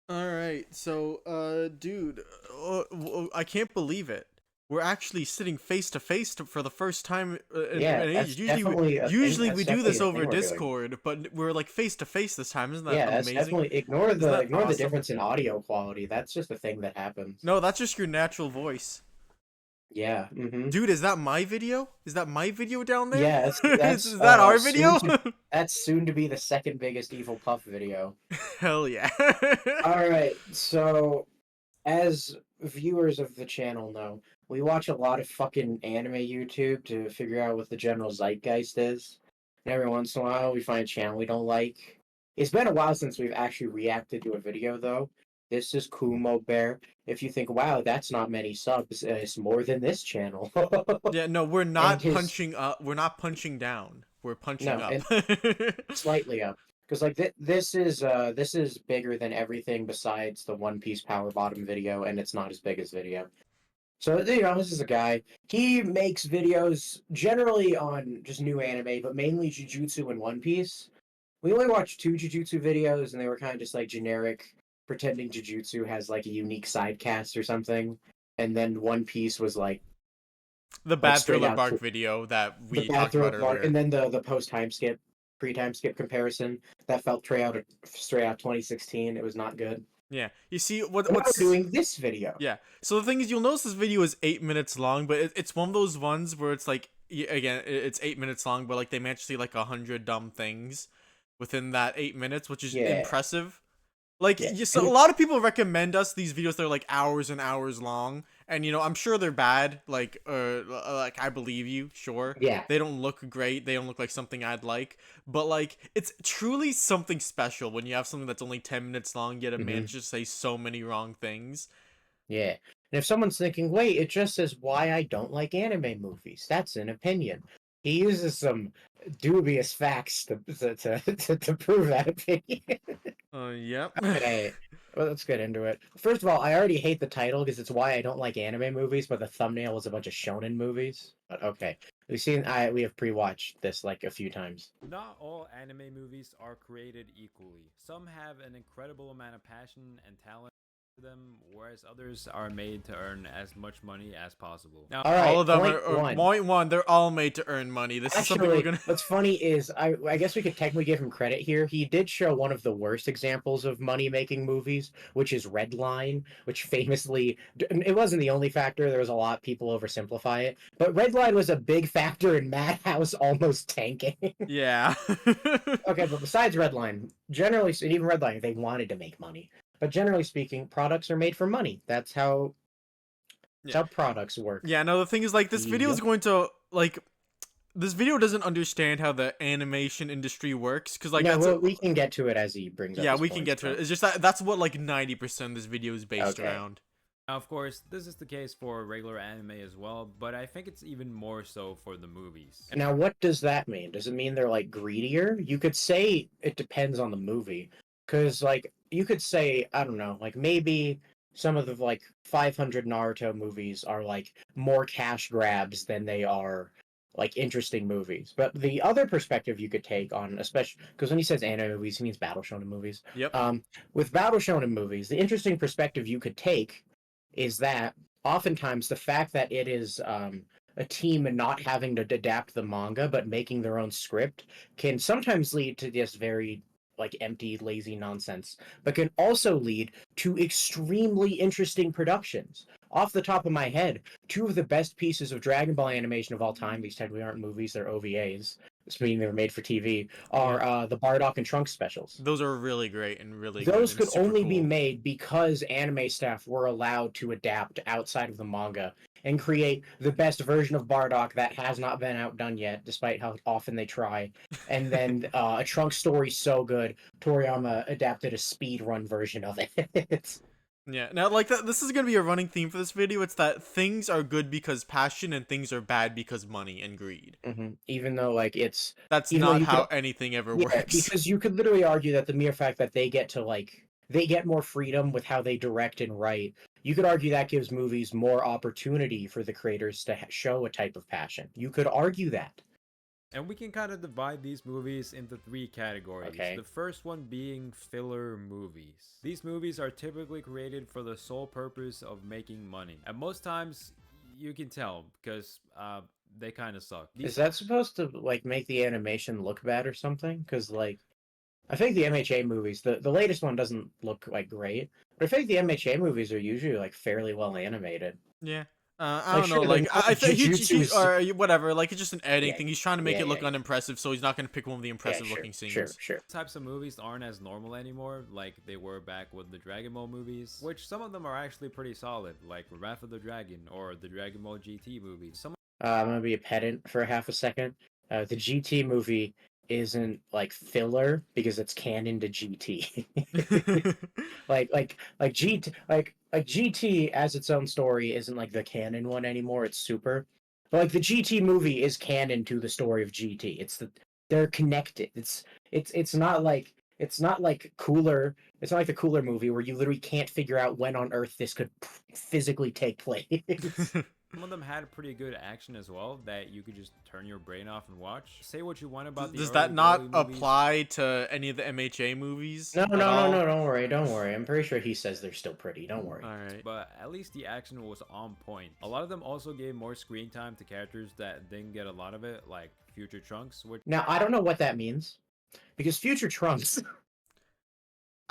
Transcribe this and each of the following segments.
All right, so, dude, I can't believe it. We're actually sitting face to face for the first time Yeah, in that's ages. Usually, definitely a thing. usually That's we do definitely this a over thing we're doing. Discord, but we're like face to face this time. Isn't that Yeah, that's amazing? definitely ignore Isn't the that ignore the awesome? difference in audio quality. That's just a thing that happens. No, that's just your natural voice, Yeah. dude. Is that my video? Is that my video down there? Yeah, Is that our video? that's soon to be the second biggest Evil Puff video. Hell yeah! All right. So, as viewers of the channel know, we watch a lot of fucking anime YouTube to figure out what the general zeitgeist is. And every once in a while, we find a channel we don't like. It's been a while since we've actually reacted to a video, though. This is Kumo Bear. If you think, wow, that's not many subs, it's more than this channel. Yeah, no, we're and not his punching up. We're not punching down. We're punching no, up. and slightly up, because like this is bigger than everything besides the One Piece Power Bottom video, and it's not as big as video. So this is a guy. He makes videos generally on just new anime, but mainly Jujutsu and One Piece. We only watched two Jujutsu videos, and they were kind of just like generic, pretending Jujutsu has like a unique side cast or something. And then One Piece was The like bad straight thriller out bark video that the we talked about bathrobe part, and earlier. then the post time skip, pre time skip comparison that felt straight out 2016. It was not good. Yeah, you see And now we're what's doing this video. yeah. So the thing is, you'll notice this video is 8 minutes long, but it's one of those ones where it's like again, it's 8 minutes long, but like they managed to see like 100 dumb things within that 8 minutes, which is Yeah, impressive. Like, yeah, so and a it, lot of people recommend us these videos that are like hours and hours long, and I'm sure they're bad. Like I believe you, sure. yeah. They don't look great. They don't look like something I'd like, but like it's truly something special when you have something that's only 10 minutes long, yet it hmm manages to say so many wrong things. Yeah. And if someone's thinking, wait, it just says why I don't like anime movies, that's an opinion. He uses some dubious facts to prove that opinion. Yep. Okay, well, let's get into it. First of all, I already hate the title because it's why I don't like anime movies, but the thumbnail is a bunch of shonen movies. But okay, we have pre-watched this like a few times. Not all anime movies are created equally. Some have an incredible amount of passion and talent to them, whereas others are made to earn as much money as possible. Now, All All right, of them point are one. point one. They're all made to earn money. This is something we're Actually, gonna. what's funny is I guess we could technically give him credit here. He did show one of the worst examples of money making movies, which is Redline, which famously it wasn't the only factor. There was a lot of people oversimplify it, but Redline was a big factor in Madhouse almost tanking. Yeah. Okay, but besides Redline, generally, and even Redline, they wanted to make money. But generally speaking, products are made for money. That's Yeah. how products work. Yeah, no, the thing is, like, this video is Yep. going to, like, this video doesn't understand how the animation industry works, because, like, No, that's, well, we can get to it as he brings up yeah, his we can points, get to but it. It's just that that's what, like, 90% of this video is based okay. around. of course, this is the case for regular anime as well, but I think it's even more so for the movies. Now, what does that mean? Does it mean they're like greedier? You could say it depends on the movie, because like you could say I don't know, like maybe some of the like 500 Naruto movies are like more cash grabs than they are like interesting movies. But the other perspective you could take on, especially because when he says anime movies, he means battle shonen movies. Yep. With battle shonen movies, the interesting perspective you could take is that oftentimes the fact that it is a team and not having to adapt the manga but making their own script can sometimes lead to this very like empty lazy nonsense, but can also lead to extremely interesting productions. Off the top of my head, two of the best pieces of Dragon Ball animation of all time, these technically aren't movies, they're OVAs, meaning they were made for TV, Yeah. are the Bardock and Trunks specials. Those are really great and really good Those and could super only be cool. made because anime staff were allowed to adapt outside of the manga and create the best version of Bardock that has not been outdone yet, despite how often they try. And then a Trunk story so good, Toriyama adapted a speed run version of it. Yeah. Now, like that, this is gonna be a running theme for this video. It's that things are good because passion and things are bad because money and greed. Even though like it's That's even though not you could how anything ever yeah, works. because you could literally argue that the mere fact that they get more freedom with how they direct and write, you could argue that gives movies more opportunity for the creators to show a type of passion. You could argue that. And we can kind of divide these movies into 3 categories. Okay. The first one being filler movies. These movies are typically created for the sole purpose of making money. And most times, you can tell because they kind of suck. Is that supposed to like make the animation look bad or something? Because like, I think the MHA movies, the latest one doesn't look like great, but I think the MHA movies are usually like fairly well animated. Yeah. I Like, don't sure, know, they're like not I think Jujutsu is- or whatever, like it's just an editing Yeah, thing. He's trying to make yeah, it look yeah. unimpressive, so he's not gonna pick one of the impressive sure, looking scenes. Sure. Types of movies aren't as normal anymore like they were back with the Dragon Ball movies, which some of them are actually pretty solid, like Wrath of the Dragon or the Dragon Ball GT movies. Some I'm gonna be a pedant for half a second. The GT movie isn't like filler because it's canon to GT. like GT as its own story isn't like the canon one anymore. It's Super, but like the GT movie is canon to the story of GT. They're connected. It's not like Cooler. It's not like the Cooler movie where you literally can't figure out when on Earth this could physically take place. Some of them had pretty good action as well that you could just turn your brain off and watch. Say what you want about the Does early that not Broly movies. apply to any of the MHA movies? No, at no, all? no, no, don't worry. I'm pretty sure he says they're still pretty. Don't worry. All right. But at least the action was on point. A lot of them also gave more screen time to characters that didn't get a lot of it, like Future Trunks, which Now, I don't know what that means because Future Trunks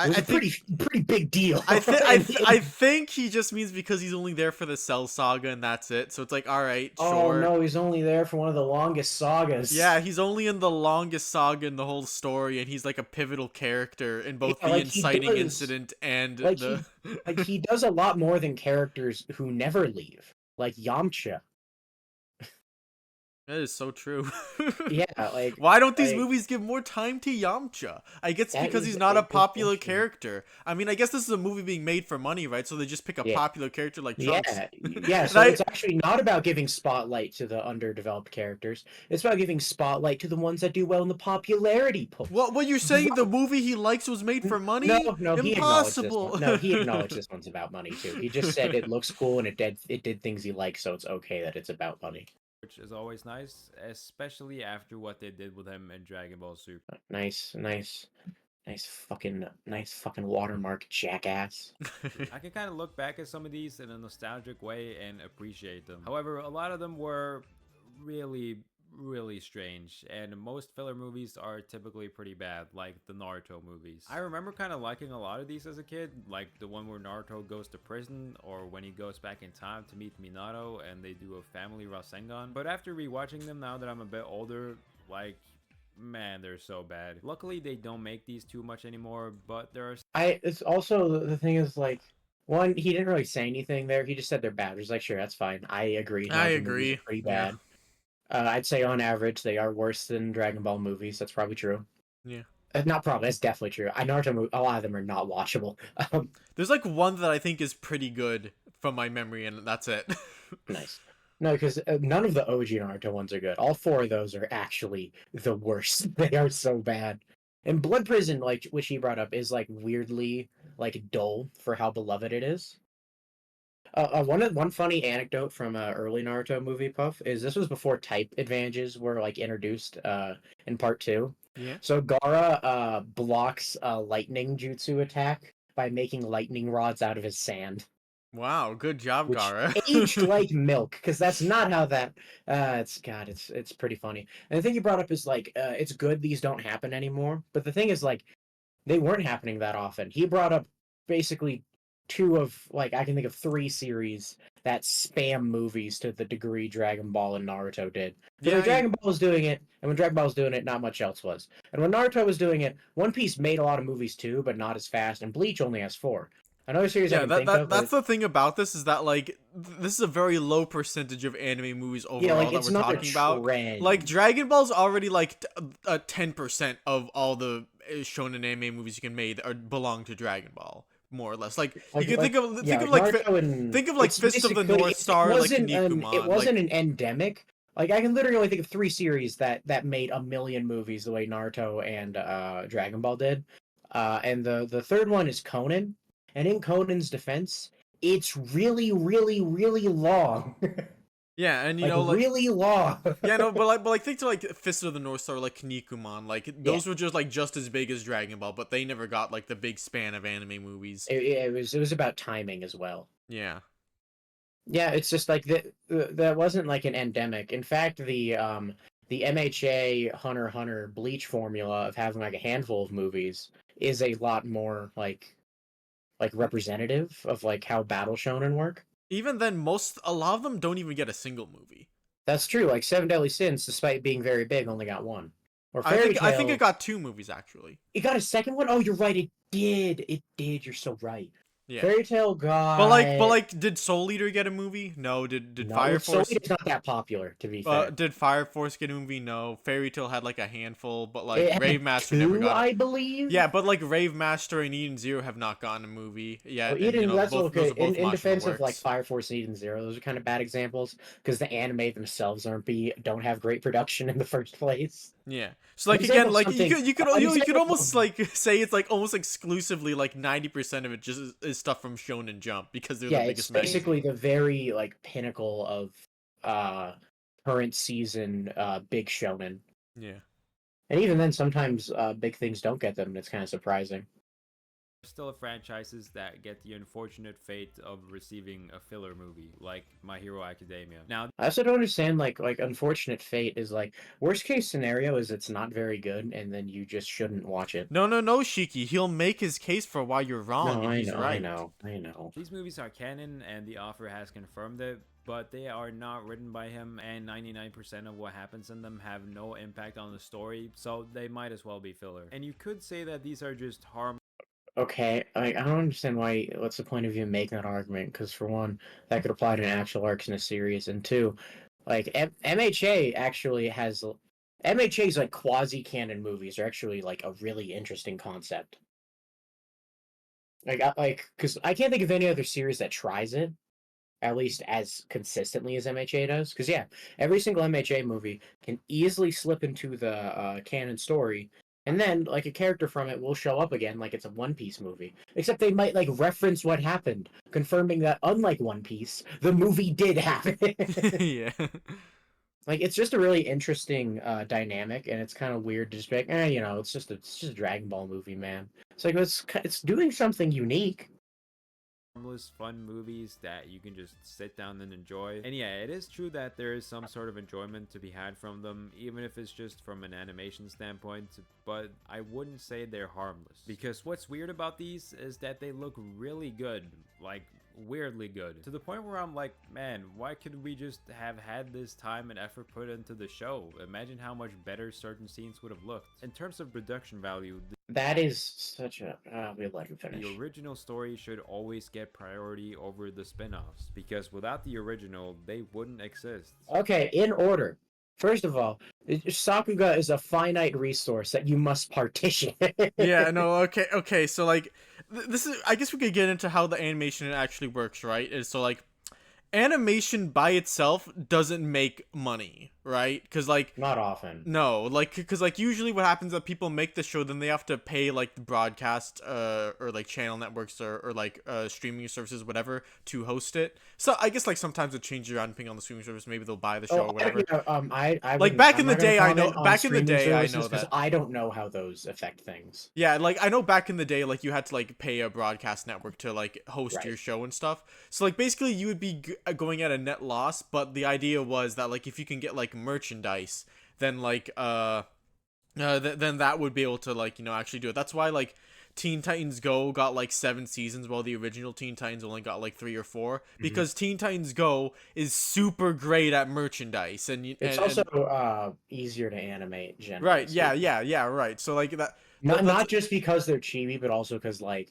I was a think pretty big deal. I think he just means because he's only there for the Cell Saga and that's it. So it's like, all right, Oh sure. no, he's only there for one of the longest sagas. Yeah, he's only in the longest saga in the whole story, and he's like a pivotal character in both Yeah, the like he inciting does. incident and Like the. like he does a lot more than characters who never leave, like Yamcha. That is so true. Yeah, like Why don't these like, movies give more time to Yamcha? I guess That because is he's a not a good popular question. character. I mean, I guess this is a movie being made for money, right? So they just pick a Yeah. popular character like Yeah, Trunks. yeah. So And it's actually not about giving spotlight to the underdeveloped characters. It's about giving spotlight to the ones that do well in the popularity polls. What you're saying? The movie he likes was made for money? No, he acknowledged this Impossible. one. No, he acknowledged this one's about money too. He just said it looks cool and it did things he likes, so it's okay that it's about money. which is always nice, especially after what they did with him in Dragon Ball Super. Nice fucking watermark, jackass. I can kind of look back at some of these in a nostalgic way and appreciate them. However, a lot of them were really strange, and most filler movies are typically pretty bad, like the Naruto movies. I remember kind of liking a lot of these as a kid, like the one where Naruto goes to prison, or when he goes back in time to meet Minato and they do a family Rasengan. But after rewatching them now that I'm a bit older, like, man, they're so bad. Luckily, they don't make these too much anymore, but there are It's also the thing is like one, he didn't really say anything there. He just said they're bad. He's like, sure, that's fine. I agree. I Naruto movies agree. are pretty Yeah. bad. I'd say on average they are worse than Dragon Ball movies. That's probably true. Yeah. Not probably. That's definitely true. A lot of them are not watchable. There's like one that I think is pretty good from my memory, and that's it. Nice. No, because none of the OG Naruto ones are good. All four of those are actually the worst. They are so bad. And Blood Prison, like which he brought up, is like weirdly like dull for how beloved it is. One funny anecdote from early Naruto movie Puff is this was before type advantages were like introduced in part 2. Yeah. So Gaara blocks a lightning jutsu attack by making lightning rods out of his sand, Wow, good job, which Gara. aged like milk, because that's not how that. It's pretty funny. And the thing you brought up is like it's good these don't happen anymore. But the thing is like they weren't happening that often. He brought up basically two of like I can think of 3 series that spam movies to the degree Dragon Ball and Naruto did. So Yeah, when Dragon Ball was doing it, and when Dragon Ball was doing it, not much else was. And when Naruto was doing it, One Piece made a lot of movies too, but not as fast. And Bleach only has 4. Another series I Yeah, can that, think that of. that's the thing about this is that like this is a very low percentage of anime movies overall Yeah, like that it's we're not talking a about. trend. Like Dragon Ball's already like 10% of all the shonen anime movies you can make are belong to Dragon Ball, more or less. Like you can think of Naruto and think of like it's Fist of the basically- North Star, like it Kinnikuman. wasn't Like, an endemic. Like I can literally only think of 3 series that made a million movies the way Naruto and Dragon Ball did. And the third one is Conan. And in Conan's defense, it's really, really, really long. Yeah, and you Like know, like really long. yeah, no, but like think to like Fist of the North Star, like Kinnikuman, like Yeah. those were just like just as big as Dragon Ball, but they never got like the big span of anime movies. It was about timing as well. Yeah. Yeah, it's just like that wasn't like an endemic. In fact, the MHA Hunter x Hunter Bleach formula of having like a handful of movies is a lot more like representative of like how battle shonen work. Even then, a lot of them don't even get a single movie. That's true. Like Seven Deadly Sins, despite being very big, only got one. Or I think it Fairy Tail, got 2 movies actually. it got a second one. Oh, you're right. It did. It did. You're so right. Yeah. Fairy Tail But got like, did Soul Eater get a movie? No. Did no. Fire Soul Force? Eater's not that popular, to be fair. Did Fire Force get a movie? No. Fairy Tail had like a handful, but like It Rave had Master never two, got it. I believe. Yeah, but like Rave Master and Eden Zero have not gotten a movie yet, Well, and you Eden, know that's both those okay. are both In watching the defense of like works. Fire Force and Eden Zero, those are kind of bad examples because the anime themselves don't have great production in the first place. Yeah. So An like example again, of like something. An you could example almost of like say it's like almost exclusively like 90% of it just is stuff from Shonen Jump because they're the yeah, it's biggest magazine. basically the very like pinnacle of uh current season big shonen. Yeah. And even then, sometimes big things don't get them, and it's kind of surprising. Still franchises that get the unfortunate fate of receiving a filler movie, like My Hero Academia. Now, I also don't understand like unfortunate fate is like worst case scenario is it's not very good, and then you just shouldn't watch it. No, Shiki. He'll make his case for why you're wrong, No, and I he's know, I right. know, I know. these movies are canon and the author has confirmed it, but they are not written by him, and 99% of what happens in them have no impact on the story, so they might as well be filler. And you could say that these are just harmless. Okay, I don't understand why. What's the point of you making that argument? Because for one, that could apply to an actual arcs in a series, and two, like MHA actually has MHA's like quasi canon movies are actually like a really interesting concept. Because I can't think of any other series that tries it at least as consistently as MHA does. Because yeah, every single MHA movie can easily slip into the canon story, and then like a character from it will show up again, like it's a One Piece movie. Except they might like reference what happened, confirming that unlike One Piece, the movie did happen. Yeah. Like it's just a really interesting dynamic, and it's kind of weird to just be like, it's just a Dragon Ball movie, man. It's like it's doing something unique. Harmless, fun movies that you can just sit down and enjoy. And yeah, it is true that there is some sort of enjoyment to be had from them, even if it's just from an animation standpoint, but I wouldn't say they're harmless. Because what's weird about these is that they look really good, like weirdly good, to the point where I'm like, man, why could we just have had this time and effort put into the show? Imagine how much better certain scenes would have looked. In terms of production value, That is such a. We'll let him finish. the original story should always get priority over the spin-offs, because without the original, they wouldn't exist. Okay, in order. First of all, Sakuga is a finite resource that you must partition. Yeah, no, okay, so like this is I guess we could get into how the animation actually works, right? Is so like animation by itself doesn't make money, right? Cuz like Not often. no, like cuz like usually what happens is that people make the show, then they have to pay like the broadcast or like channel networks or like streaming services whatever to host it. So I guess like sometimes it changes around depending on the streaming service, maybe they'll buy the show or whatever. I Like wouldn't- back I'm in the not gonna day I know comment on back in the streaming day I services know 'cause that. I don't know how those affect things. Yeah, like I know back in the day, like you had to like pay a broadcast network to like host Right. your show and stuff. So like basically you would be going at a net loss, but the idea was that like if you can get like merchandise, then like then that would be able to like actually do it. That's why like Teen Titans Go got like 7 seasons while the original Teen Titans only got like 3 or 4 because Teen Titans Go is super great at merchandise It's also easier to animate generally. right, speaking. yeah, right. So like that Not just because they're chibi, but also because like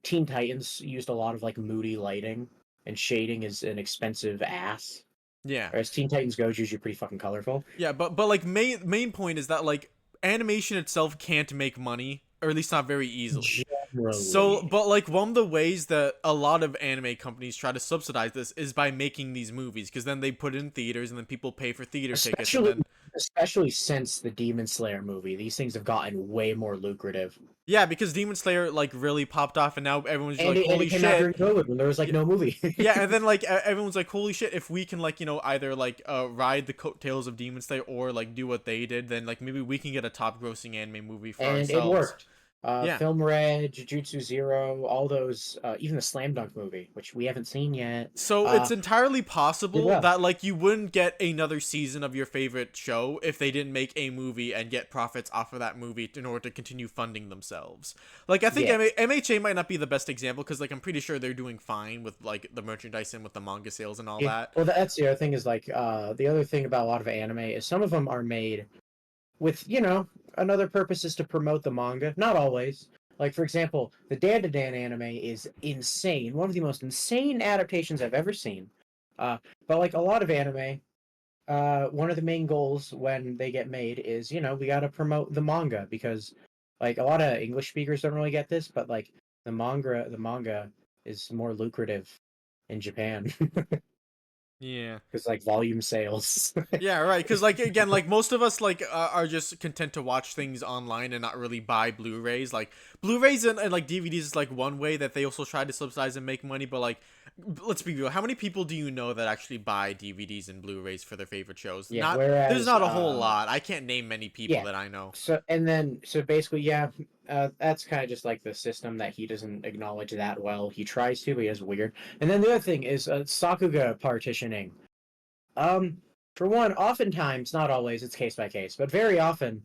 Teen Titans used a lot of like moody lighting, and shading is an expensive ass. yeah. Whereas Teen Titans Go is usually pretty fucking colorful. Yeah, but like main point is that like animation itself can't make money, or at least not very easily. Generally. So, but like one of the ways that a lot of anime companies try to subsidize this is by making these movies, because then they put it in theaters and then people pay for theater tickets. And then Especially since the Demon Slayer movie, these things have gotten way more lucrative. Yeah, because Demon Slayer like really popped off, and now everyone's just And like, and holy it came out during shit. COVID when there was like Yeah, no movie. yeah, and then like everyone's like, holy shit, if we can like, either like ride the coattails of Demon Slayer or like do what they did, then like maybe we can get a top grossing anime movie for And it ourselves. worked. Yeah. Film Red, Jujutsu Zero, all those, even the Slam Dunk movie, which we haven't seen yet, So it's uh, entirely did possible well. that like you wouldn't get another season of your favorite show if they didn't make a movie and get profits off of that movie in order to continue funding themselves. Like I think Yeah. MHA might not be the best example because like I'm pretty sure they're doing fine with like the merchandise and with the manga sales and all Yeah. that. Well, that's the other thing is like the other thing about a lot of anime is some of them are made with another purpose is to promote the manga. Not always. Like for example, the Dan to Dan anime is insane. One of the most insane adaptations I've ever seen. But like a lot of anime, one of the main goals when they get made is we got to promote the manga because like a lot of English speakers don't really get this, but like the manga is more lucrative in Japan Yeah. because like volume sales. Yeah, right. Because like again, like most of us like are just content to watch things online and not really buy Blu-rays. Like Blu-rays and like DVDs is like one way that they also try to subsidize and make money. But like, let's be real. How many people do you know that actually buy DVDs and Blu-rays for their favorite shows? Yeah, Not. There's whereas not a whole lot. I can't name many people yeah. that I know. So basically, yeah, that's kind of just like the system that he doesn't acknowledge that well. He tries to, but he is weird. And then the other thing is Sakuga partitioning. Um, for one, oftentimes, not always, it's case by case, but very often,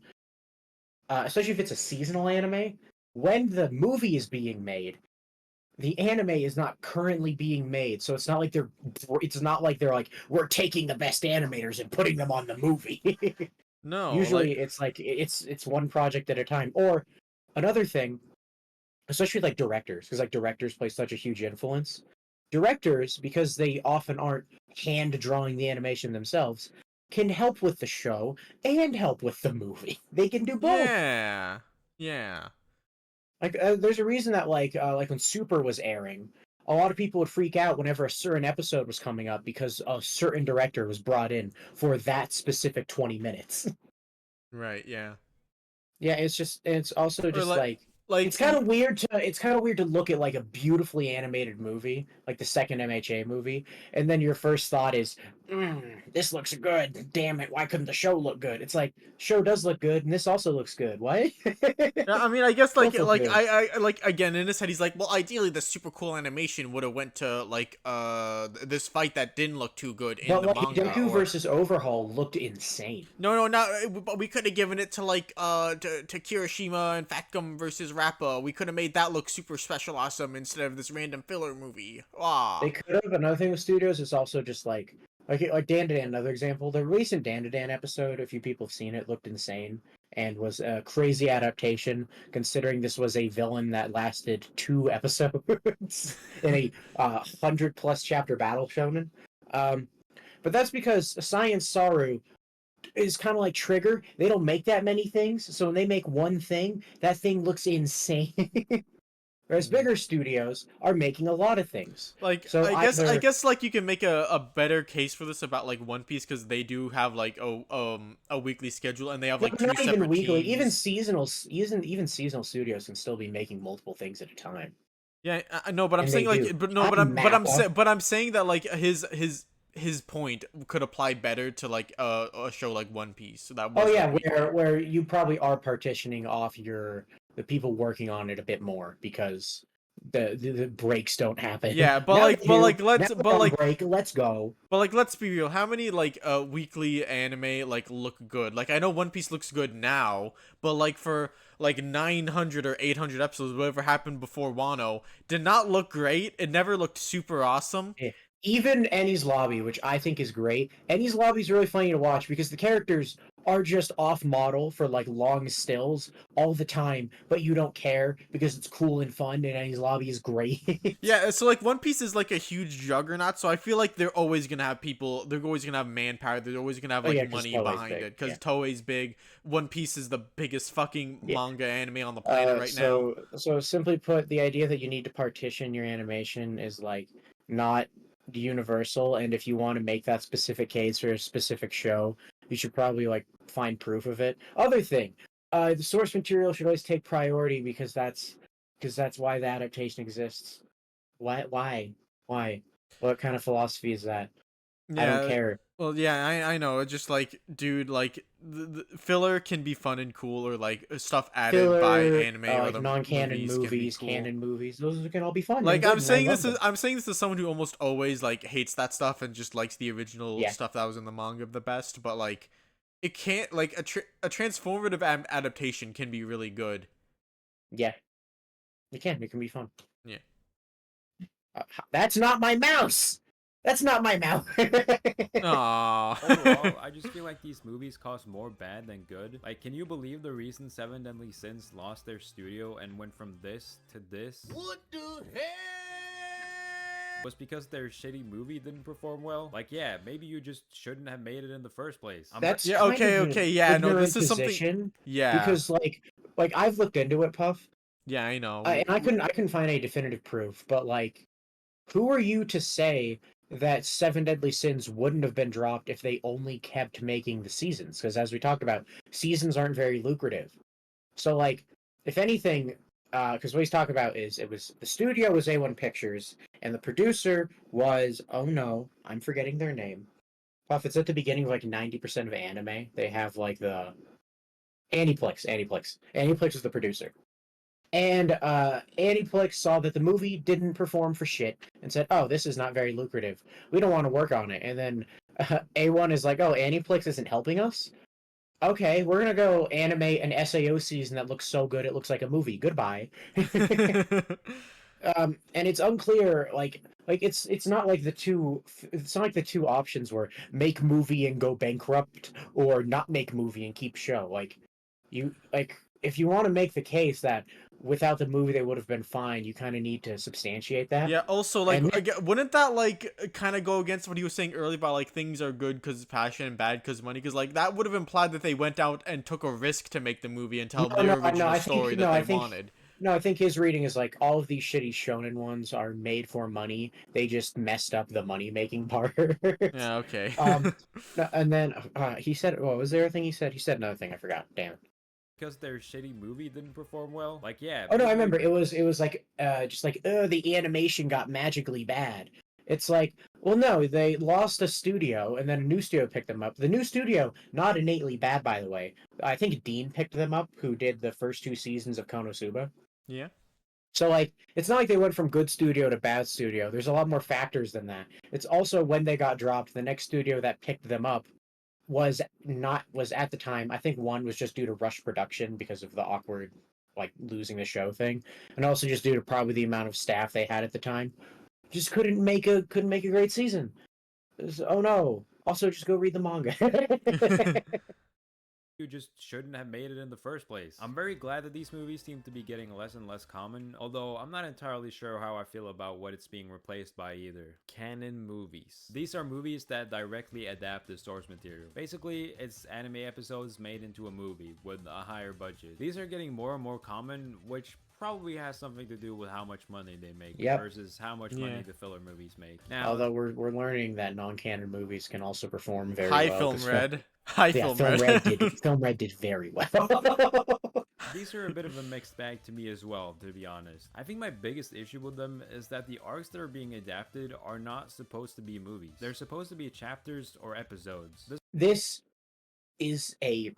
especially if it's a seasonal anime, when the movie is being made, the anime is not currently being made, so it's not like they're like we're taking the best animators and putting them on the movie. No, Usually, like it's like it's one project at a time. Or another thing, especially like directors, because like directors play such a huge influence. Directors, because they often aren't hand drawing the animation themselves, can help with the show and help with the movie. They can do both. yeah, yeah. Like, there's a reason that like when Super was airing, a lot of people would freak out whenever a certain episode was coming up because a certain director was brought in for that specific 20 minutes. Right. Yeah. Yeah, it's also Or just like like it's kind of weird to look at like a beautifully animated movie, like the second MHA movie, and then your first thought is, "This looks good. Damn it, why couldn't the show look good?" It's like show does look good, and this also looks good. What? Yeah, I mean, I guess Both look good. I like again in his head, he's like, well, ideally, the super cool animation would have went to like this fight that didn't look too good in But the like manga, Deku or versus Overhaul looked insane. no, not. But we could have given it to like to Kirishima and Fatgum versus Rappa. We could have made that look super special, awesome instead of this random filler movie. They Ah, could have. Another thing with studios is also just like Dan to Dan. Another example, the recent Dan to Dan episode, a few people have seen it, looked insane and was a crazy adaptation. Considering this was a villain that lasted 2 episodes in a 100+ chapter battle shonen. Um, but that's because Science Saru is kind of like Trigger. They don't make that many things, so when they make one thing, that thing looks insane. Whereas bigger studios are making a lot of things. like So I either guess like you can make a better case for this about like One Piece because they do have like a weekly schedule and they have no, like two not even separate weekly, teams. even seasonal studios can still be making multiple things at a time, Yeah, I know, but I'm and saying they do. like, but no, I'm Mappa. but I'm saying that like his point could apply better to like a show like One Piece. So that Oh was yeah, like weekly. where you probably are partitioning off the people working on it a bit more because the breaks don't happen. Yeah, Now they do. Now we're on break. Let's go. but like let's be real. How many like weekly anime like look good? Like I know One Piece looks good now, but like for like 900 or 800 episodes, whatever happened before Wano, did not look great. It never looked super awesome. Yeah. Even Ennie's Lobby, which I think is great. Ennie's Lobby is really funny to watch because the characters are just off model for like long stills all the time, but you don't care because it's cool and fun, and Ennie's Lobby is great. Yeah, so like One Piece is like a huge juggernaut, so I feel like they're always gonna have people, they're always gonna have manpower, they're always gonna have Oh yeah, like because money Toei's behind big. it, because Yeah, Toei's big. One Piece is the biggest fucking yeah. manga anime on the planet right now. So simply put, the idea that you need to partition your animation is like not universal, and if you want to make that specific case for a specific show, you should probably like find proof of it. Other thing, The source material should always take priority because that's why the adaptation exists. Why? What kind of philosophy is that? I don't Yeah, care. well, yeah, I know. It's just like, dude, like the filler can be fun and cool, or like stuff added by Filler, anime or like the non-canon movies can be movies, cool. canon movies, those can all be fun and Like good, and I love them. I'm saying this as someone who almost always like hates that stuff and just likes the original Yeah, stuff that was in the manga the best. But like, it can't like a transformative adaptation can be really good. yeah, it can be fun. Yeah. That's not my mouse. That's not my mouse. Overall, Aww. I just feel like these movies cost more bad than good. Like, can you believe the reason Seven Deadly Sins lost their studio and went from this to this? What the hell? Was because their shitty movie didn't perform well? Like, yeah, maybe you just shouldn't have made it in the first place. That's Yeah. kind Okay. of an Okay. Yeah. No. ignorant This is something. position Yeah. because like I've looked into it, Puff, Yeah. I know. and I couldn't find any definitive proof. But like, who are you to say that Seven Deadly Sins wouldn't have been dropped if they only kept making the seasons? Because as we talked about, seasons aren't very lucrative. So like, if anything, because what he's talking about is it was the studio was A1 Pictures and the producer was, oh no, I'm forgetting their name. Puff, it's at the beginning of like 90% of anime. They have like the Aniplex is the producer. And Aniplex saw that the movie didn't perform for shit and said, "Oh, this is not very lucrative. We don't want to work on it." And then A1 is like, "Oh, Aniplex isn't helping us. Okay, we're gonna go animate an SAO season that looks so good it looks like a movie. Goodbye." And it's unclear, like it's not like the two options were make movie and go bankrupt or not make movie and keep show. Like you like if you want to make the case that without the movie they would have been fine, you kind of need to substantiate that. Yeah, also, like, And wouldn't that, like, kind of go against what he was saying earlier about, like, things are good because passion and bad because money? Because, like, that would have implied that they went out and took a risk to make the movie and tell no, their no, original I story think that no, I they think wanted. no, I think his reading is like all of these shitty shonen ones are made for money. They just messed up the money making part. Yeah, okay. um, and then he said, "What was there a thing he said?" He said another thing. I forgot. Damn. Because their shitty movie didn't perform well? Like, yeah, Oh no, I maybe remember. It was like just like the animation got magically bad. It's like, well, no, they lost a studio and then a new studio picked them up. The new studio, not innately bad, by the way. I think Dean picked them up, who did the first two seasons of Konosuba. Yeah. So like, it's not like they went from good studio to bad studio. There's a lot more factors than that. It's also when they got dropped, the next studio that picked them up was at the time. I think one was just due to rush production because of the awkward like losing the show thing, and also just due to probably the amount of staff they had at the time. Just couldn't make a great season. Oh no. Also, just go read the manga. you just shouldn't have made it in the first place. I'm very glad that these movies seem to be getting less and less common, although I'm not entirely sure how I feel about what it's being replaced by either. Canon movies. These are movies that directly adapt the source material. Basically, it's anime episodes made into a movie with a higher budget. These are getting more and more common, which probably has something to do with how much money they make versus how much money the filler movies make. Now, although we're learning that non-canon movies can also perform very High well. film red. High Yeah, film Film red. Red did very well. these are a bit of a mixed bag to me as well, to be honest. I think my biggest issue with them is that the arcs that are being adapted are not supposed to be movies. They're supposed to be chapters or episodes. This is a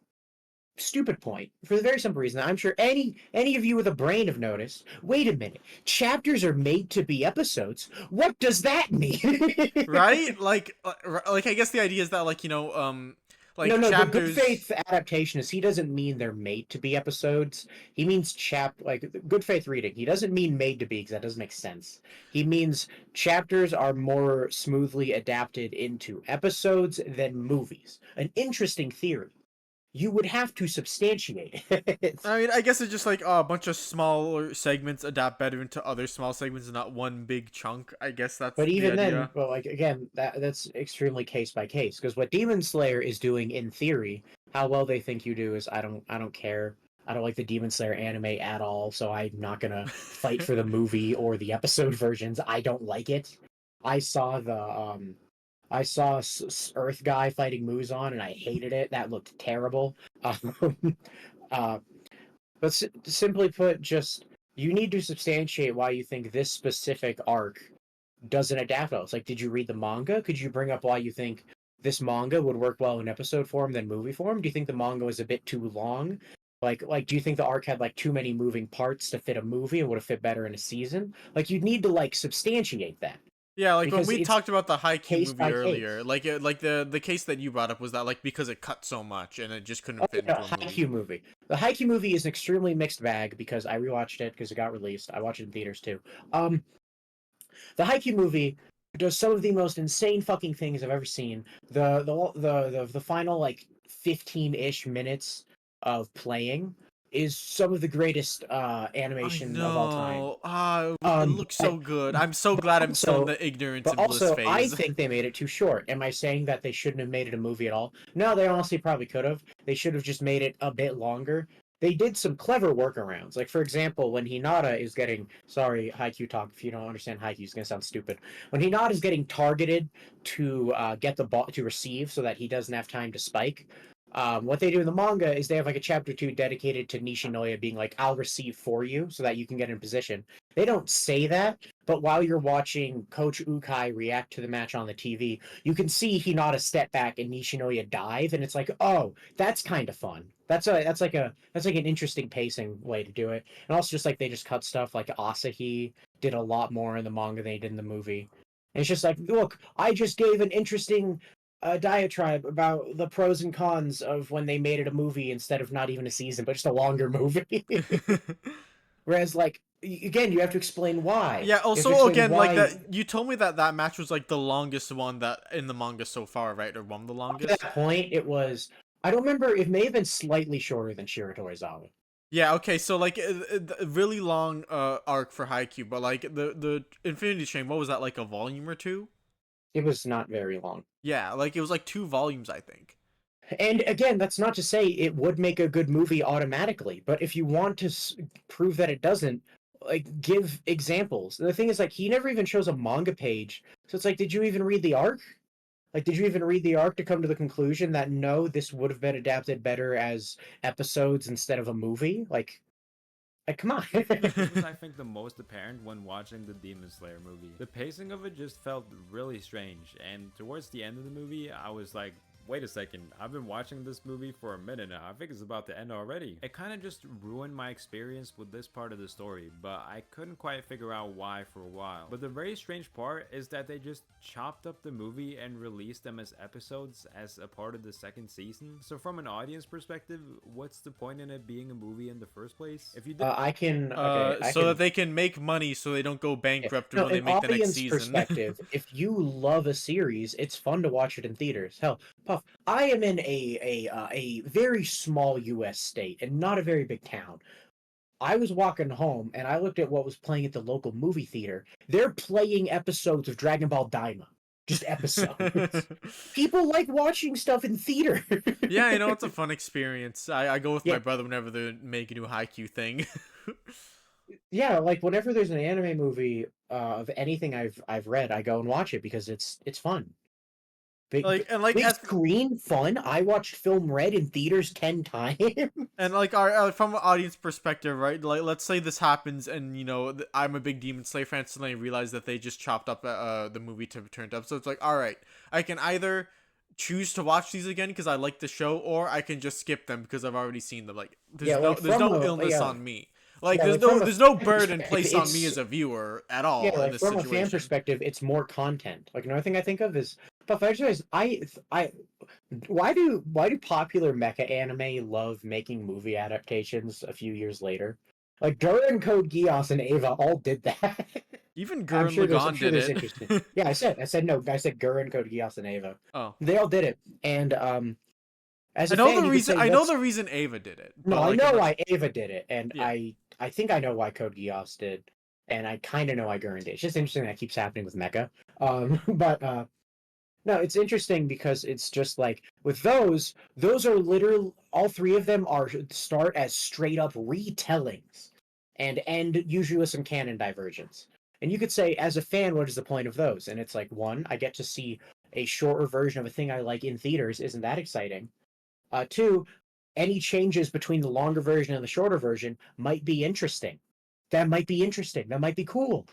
stupid point for the very simple reason that I'm sure any of you with a brain have noticed. Wait a minute, chapters are made to be episodes. What does that mean? Right? Like, I guess the idea is that, like, like no, the good chapters. faith adaptation is he doesn't mean they're made to be episodes. He means like good faith reading. He doesn't mean made to be because that doesn't make sense. He means chapters are more smoothly adapted into episodes than movies. An interesting theory. You would have to substantiate it. I mean, I guess it's just like a bunch of smaller segments adapt better into other small segments and not one big chunk. I guess that's But the even then, idea. well, like again, that's extremely case by case. Because what Demon Slayer is doing in theory, how well they think you do is I don't care. I don't like the Demon Slayer anime at all, so I'm not gonna fight for the movie or the episode versions. I don't like it. I saw Earth guy fighting Muzan, and I hated it. That looked terrible. Um, But simply put, just you need to substantiate why you think this specific arc doesn't adapt well. It's like, did you read the manga? Could you bring up why you think this manga would work well in episode form than movie form? Do you think the manga was a bit too long? Do you think the arc had like too many moving parts to fit a movie and would have fit better in a season? Like, you'd need to like substantiate that Yeah, like when because we it's talked about the Haikyuu case movie by earlier, case. like the case that you brought up was that like because it cut so much and it just Oh, couldn't fit yeah, into a movie. Haikyuu movie. The Haikyuu movie is an extremely mixed bag because I rewatched it because it got released. I watched it in theaters too. Um, the Haikyuu movie does some of the most insane fucking things I've ever seen. The final like 15-ish minutes of playing is some of the greatest I animation of all time. know. Ah, it Um, looks but, so good. I'm so but glad I'm still in also, the ignorance but and bliss also, I phase. think they made it too short. Am I saying that they shouldn't have made it a movie at all? No, they honestly probably could have. They should have just made it a bit longer. They did some clever workarounds. Like, for example, when Hinata is getting, sorry, Haikyuu talk, if you don't understand Haikyuu, it's going to sound stupid. When Hinata is getting targeted to get the ball, to receive so that he doesn't have time to spike, what they do in the manga is they have like a chapter 2 dedicated to Nishinoya being like, I'll receive for you so that you can get in position. They don't say that, but while you're watching Coach Ukai react to the match on the TV, you can see Hinata step back and Nishinoya dive, and it's like, oh, that's kind of fun. That's like an interesting pacing way to do it. And also just like they just cut stuff like Asahi did a lot more in the manga than they did in the movie. And it's just like, look, I just gave an interesting diatribe about the pros and cons of when they made it a movie instead of not even a season, but just a longer movie. Whereas, like, again, you have to explain why. Yeah, You have to also explain again, like why that you told me that that match was like the longest one that in the manga so far, right? Or one of the up to that longest? point it was. I don't remember. It may have been slightly shorter than Shira Torizawa. Yeah, okay, so like a really long arc for Haikyuu, but like the Infinity Chain, what was that, like a volume or two? It was not very long. Yeah, like it was like 2 volumes, I think. And again, that's not to say it would make a good movie automatically, but if you want to prove that it doesn't, like give examples. And the thing is, like, he never even shows a manga page, so it's like, did you even read the arc? Like, did you even read the arc to come to the conclusion that no, this would have been adapted better as episodes instead of a movie? Like, come on. This was, I think, the most apparent when watching the Demon Slayer movie. The pacing of it just felt really strange, and towards the end of the movie, I was like, wait a second, I've been watching this movie for a minute now. I think it's about to end already. It kind of just ruined my experience with this part of the story, but I couldn't quite figure out why for a while. But the very strange part is that they just chopped up the movie and released them as episodes as a part of the second season. So from an audience perspective, what's the point in it being a movie in the first place? If you did I can okay. I So can that they can make money so they don't go yeah. bankrupt No, when they an make the next audience season. perspective, if you love a series, it's fun to watch it in theaters. Hell, Puff, I am in a very small U.S. state and not a very big town. I was walking home and I looked at what was playing at the local movie theater. They're playing episodes of Dragon Ball Daima, just episodes. People like watching stuff in theater. Yeah, you know, it's a fun experience. I go with Yeah, my brother whenever they make a new Haikyuu thing. yeah. Like whenever there's an anime movie of anything I've read, I go and watch it because it's fun. Like Big as screen fun. I watched Film Red in theaters 10 times. and like our from an audience perspective, right? Like let's say this happens, and you know I'm a big Demon Slayer fan, so then I realize that they just chopped up the movie to turn it up. So it's like, all right, I can either choose to watch these again because I like the show, or I can just skip them because I've already seen them. Like Yeah, like there's from no a illness yeah, on me. Like yeah, like from a there's no fan burden perspective, placed on me it's as a viewer at yeah, all in like this from a fan situation. perspective, it's more content. Like another thing I think of is, but I realize I why do popular mecha anime love making movie adaptations a few years later? Like Gurren Code Geass and Ava all did that. Even I'm Gurren sure there's I'm Lagann sure did there's it. interesting. Yeah, I said no. I said Gurren Code Geass and Ava. Oh. They all did it, and as a fan, you could say I know what's the reason Ava did it, no, but I like know I'm not. why Ava did it, and Yeah. I think I know why Code Geass did, and I kind of know why Gurren did. It's just interesting that keeps happening with Mecha. But no, it's interesting because it's just like with those are literal. All three of them are start as straight up retellings, and end usually with some canon divergence. And you could say, as a fan, what is the point of those? And it's like, one, I get to see a shorter version of a thing I like in theaters. Isn't that exciting? Two, any changes between the longer version and the shorter version might be interesting. That might be interesting. That might be cool.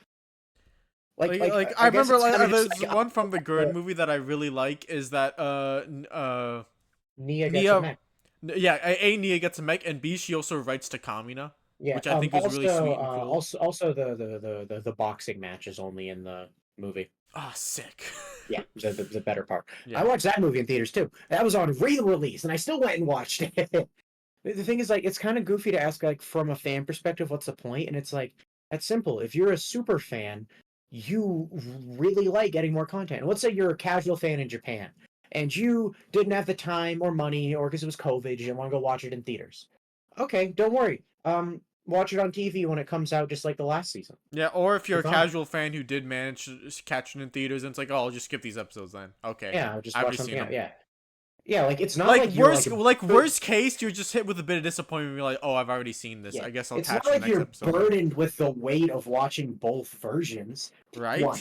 Like I I guess remember it's kind like of just there's like one from the Gurren the movie that I really like is that Nia gets a Nia, mech. yeah, Nia gets a mech, and B, she also writes to Kamina, Yeah. which I think was really sweet and cool. Also the boxing match is only in the movie. Ah, sick. Yeah, the better part. I Yeah. watched that movie in theaters too. That was on re-release, and I still went and watched it. The thing is, like, it's kind of goofy to ask, like, from a fan perspective, what's the point? And it's like, that's simple. If you're a super fan, you really like getting more content. And let's say you're a casual fan in Japan, and you didn't have the time or money, or because it was COVID, you didn't want to go watch it in theaters. Okay, don't worry. Watch it on TV when it comes out, just like the last season. Yeah, or if you're You're a fine. casual fan who did manage to catch it in theaters, and it's like, oh, I'll just skip these episodes then. Okay, Yeah, just I've watch already something seen out. them. Yeah, yeah. Like it's not Like like you're worst case, you're just hit with a bit of disappointment. You're like, oh, I've already seen this. yeah. I guess I'll It's catch not the like next you're episode. burdened with the weight of watching both versions. Right? One.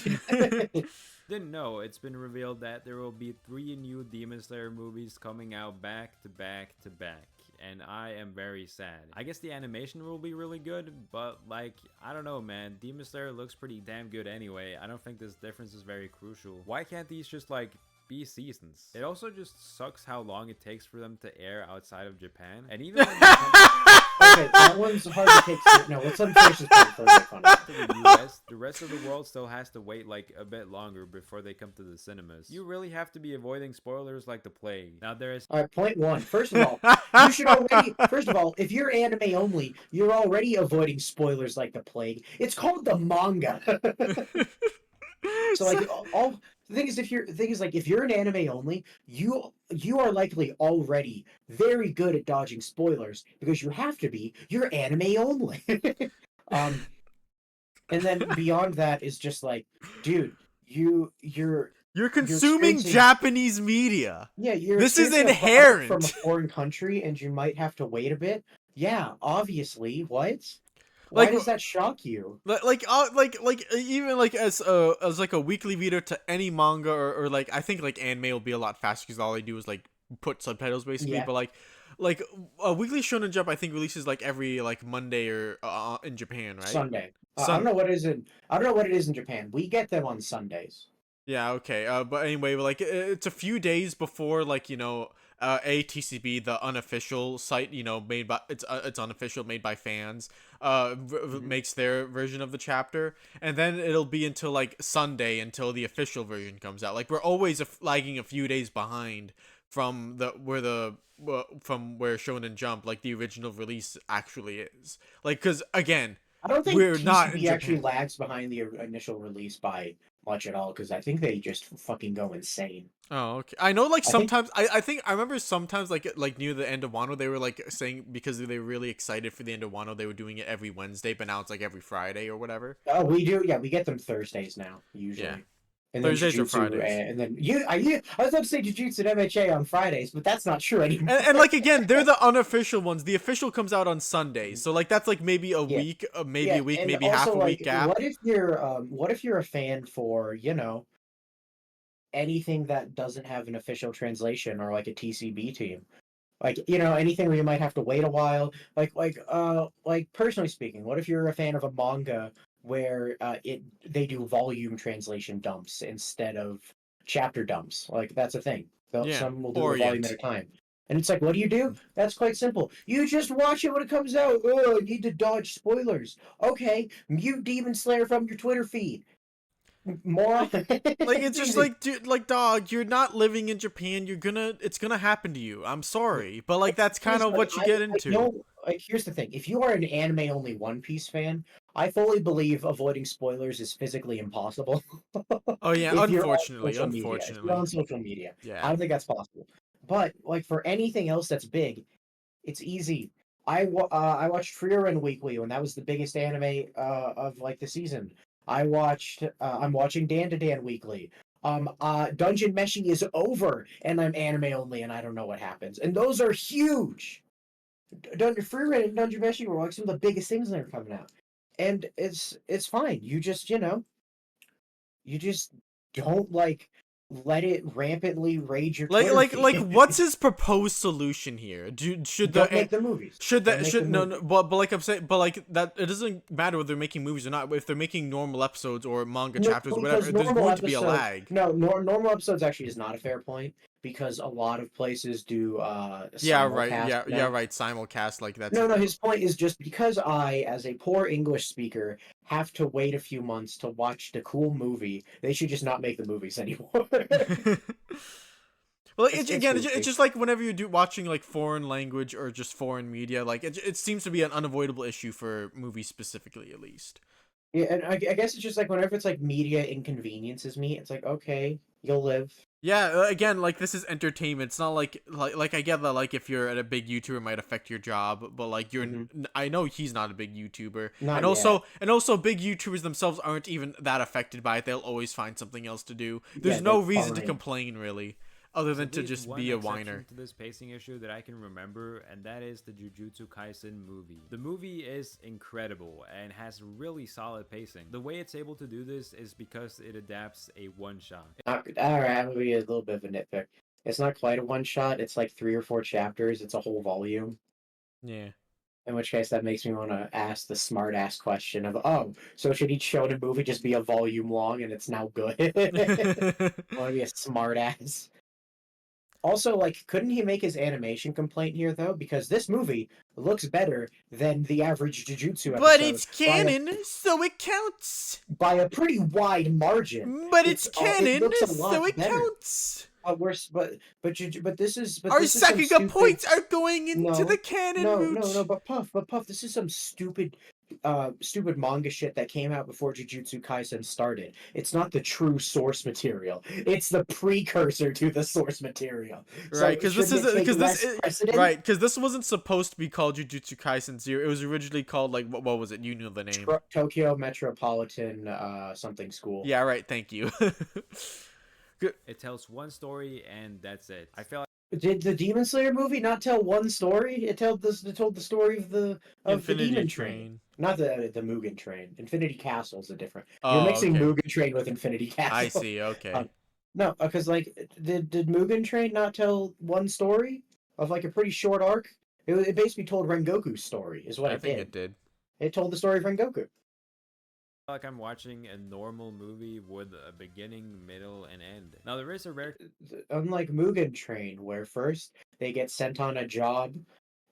Didn't know, it's been revealed that there will be 3 new Demon Slayer movies coming out back to back to back, and I am very sad. I guess the animation will be really good, but like, I don't know, man. Demon Slayer looks pretty damn good anyway. I don't think this difference is very crucial. Why can't these just like be seasons? It also just sucks how long it takes for them to air outside of Japan, and even when they come Okay, that one's hard to take. No, let's let him finish this point before we make fun of it. to the US, the rest of the world still has to wait like a bit longer before they come to the cinemas. You really have to be avoiding spoilers like the plague. Now there is All right, point one. First of all, you should already. First of all, if you're anime only, you're already avoiding spoilers like the plague. It's called the manga. So like all the thing is if you're an anime only, you are likely already very good at dodging spoilers because you have to be. You're anime only. um and then beyond that is just like, dude, you're You're consuming experiencing Japanese media. yeah, you're This is experiencing a product from a inherent. foreign country and you might have to wait a bit. Yeah, obviously. What? Why Like, does that shock you? even like as like a weekly reader to any manga or like I think like anime will be a lot faster because all I do is like put subtitles basically. Yeah. But like a weekly Shonen Jump I think releases like every like Monday or in Japan, right? Sunday. I Sun. don't know what it is I don't know what it is in Japan. We get them on Sundays. Yeah, okay. But anyway, like it's a few days before, like ATCB, the unofficial site, made by it's unofficial, made by fans, makes their version of the chapter, and then it'll be until like Sunday until the official version comes out. Like we're always lagging a few days behind from from where Shonen Jump, like the original release, actually is. Like, because again, I don't think we're not in TCB Japan. actually lags behind the initial release by much at all because I think they just fucking go insane. Oh, okay. I know, like, I think sometimes, I think, I remember sometimes, like, near the end of Wano, they were, like, saying, because they were really excited for the end of Wano, they were doing it every Wednesday, but now it's, like, every Friday or whatever. oh, we do. Yeah, we get them Thursdays now usually. Yeah. And then Thursdays or Jujutsu, Fridays. and then I was about to say Jujutsu and MHA on Fridays, but that's not true anymore. And like, again, they're the unofficial ones. The official comes out on Sundays. So, like, that's, like, maybe a Yeah. week, maybe Yeah, a week, and maybe half also a week like, gap. what if you're a fan for anything that doesn't have an official translation or like a TCB team? Like, anything where you might have to wait a while. Like personally speaking, what if you're a fan of a manga where they do volume translation dumps instead of chapter dumps? Like that's a thing. Yeah. Some will do a volume at Orient. a time. And it's like, what do? That's quite simple. You just watch it when it comes out. Oh, I need to dodge spoilers. Okay, mute Demon Slayer from your Twitter feed. More Like, it's just easy. like, dude, like, dog, you're not living in Japan. It's gonna happen to you. I'm sorry. But, like, that's kind of what you get into. Here's the thing. If you are an anime only One Piece fan, I fully believe avoiding spoilers is physically impossible. Oh, yeah, If you're on unfortunately. social media, if you're Unfortunately. on social media, I Yeah. don't think that's possible. But like for anything else that's big, it's easy. I watched Frieren Weekly when that was the biggest anime of like the season. I'm watching Dan to Dan Weekly. Dungeon Meshi is over and I'm anime only and I don't know what happens. And those are huge. Frieren and Dungeon Meshi were like some of the biggest things that are coming out. And it's fine. You just don't like let it rampantly raid your Like, Twitter feed. what's his proposed solution here? Should Don't the make the movies. should Don't that make should the no, movie. but like I'm saying, but like that it doesn't matter whether they're making movies or not. If they're making normal episodes or manga No, chapters or because whatever, there's normal going to be a episodes. lag. No, normal episodes actually is not a fair point because a lot of places do Yeah, right. simulcast Yeah, now. right. Simulcast like that's No, no, his point is just because I, as a poor English speaker, have to wait a few months to watch the cool movie, they should just not make the movies anymore. Well, It's again, it's goofy. just like whenever you do watching like foreign language or just foreign media, like it seems to be an unavoidable issue for movies specifically, at least. Yeah, and I guess it's just like whenever it's like media inconveniences me, it's like, okay, you'll live. Yeah, again, like this is entertainment. It's not like I get that like if you're at a big YouTuber it might affect your job, but like I know he's not a big YouTuber. Not And yet. also big YouTubers themselves aren't even that affected by it. They'll always find something else to do. There's Yeah, no they're reason to fine. complain really, other than At to least just one be a exception whiner. to this pacing issue that I can remember, and that is the Jujutsu Kaisen movie. The movie is incredible and has really solid pacing. The way it's able to do this is because it adapts a one-shot. All right, I'm gonna be a little bit of a nitpick. It's not quite a one shot. It's like 3 or 4 chapters. It's a whole volume. Yeah. In which case, that makes me want to ask the smart ass question of, oh, so should each show in a movie just be a volume long and it's now good? I want to be a smart ass. Also, like, couldn't he make his animation complaint here though? Because this movie looks better than the average Jujutsu But episode it's canon, so it counts. by a pretty wide margin. But it's It canon, looks a so lot it better. counts. But this is Our this is some Sakuga stupid. points are going into No, the canon route. but Puff, this is some stupid manga shit that came out before Jujutsu Kaisen started. It's not the true source material. It's the precursor to the source material. Right, So shouldn't it take less precedent? right, because this wasn't supposed to be called Jujutsu Kaisen Zero. It was originally called like what was it? You know the name. Tokyo Metropolitan something school. Yeah, right. Thank you. Good. It tells one story and that's it. I feel Did the Demon Slayer movie not tell one story? It told the story of the Infinity Demon Train. Not the Mugen Train. Infinity Castle is a different. You're Oh, mixing okay. Mugen Train with Infinity Castle. I see. Okay. No, because like, did Mugen Train not tell one story of like a pretty short arc? It basically told Rengoku's story, is what I it think did. it did. It told the story of Rengoku. like I'm watching a normal movie with a beginning, middle, and end. Now there is a rare Unlike Mugen Train, where first they get sent on a job,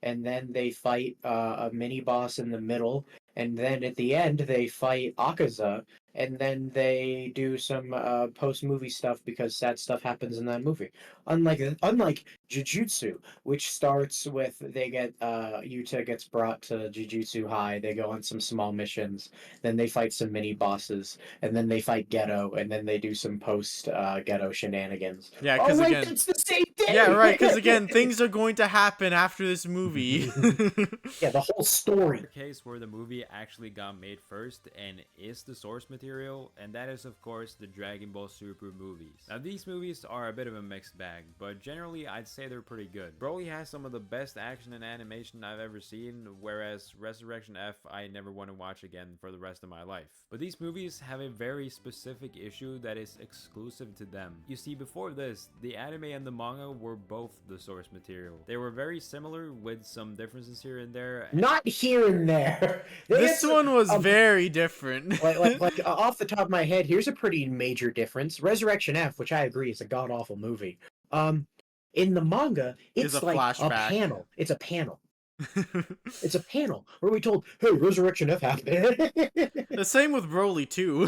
and then they fight a mini boss in the middle, and then at the end they fight Akaza, and then they do some post movie stuff because sad stuff happens in that movie. Unlike Jujutsu, which starts with they get Yuta gets brought to Jujutsu High, they go on some small missions, then they fight some mini bosses, and then they fight Ghetto, and then they do some post Ghetto shenanigans. Yeah, Oh because wait, again. that's the same thing. Yeah, right. Because again, things are going to happen after this movie. Yeah, the whole story. case where the movie actually got made first and is the source material, and that is of course the Dragon Ball Super movies. Now these movies are a bit of a mixed bag, but generally I'd say they're pretty good. Broly has some of the best action and animation I've ever seen, whereas Resurrection F I never want to watch again for the rest of my life. But these movies have a very specific issue that is exclusive to them. You see, before this, the anime and the manga were both the source material. They were very similar with some differences here and there. Not here and there. This one was very different. Off the top of my head, here's a pretty major difference. Resurrection F, which I agree is a god awful movie. In the manga, Is it's a like flashback. a panel. It's a panel. It's a panel where we told, "Hey, Resurrection F happened." The same with Broly too.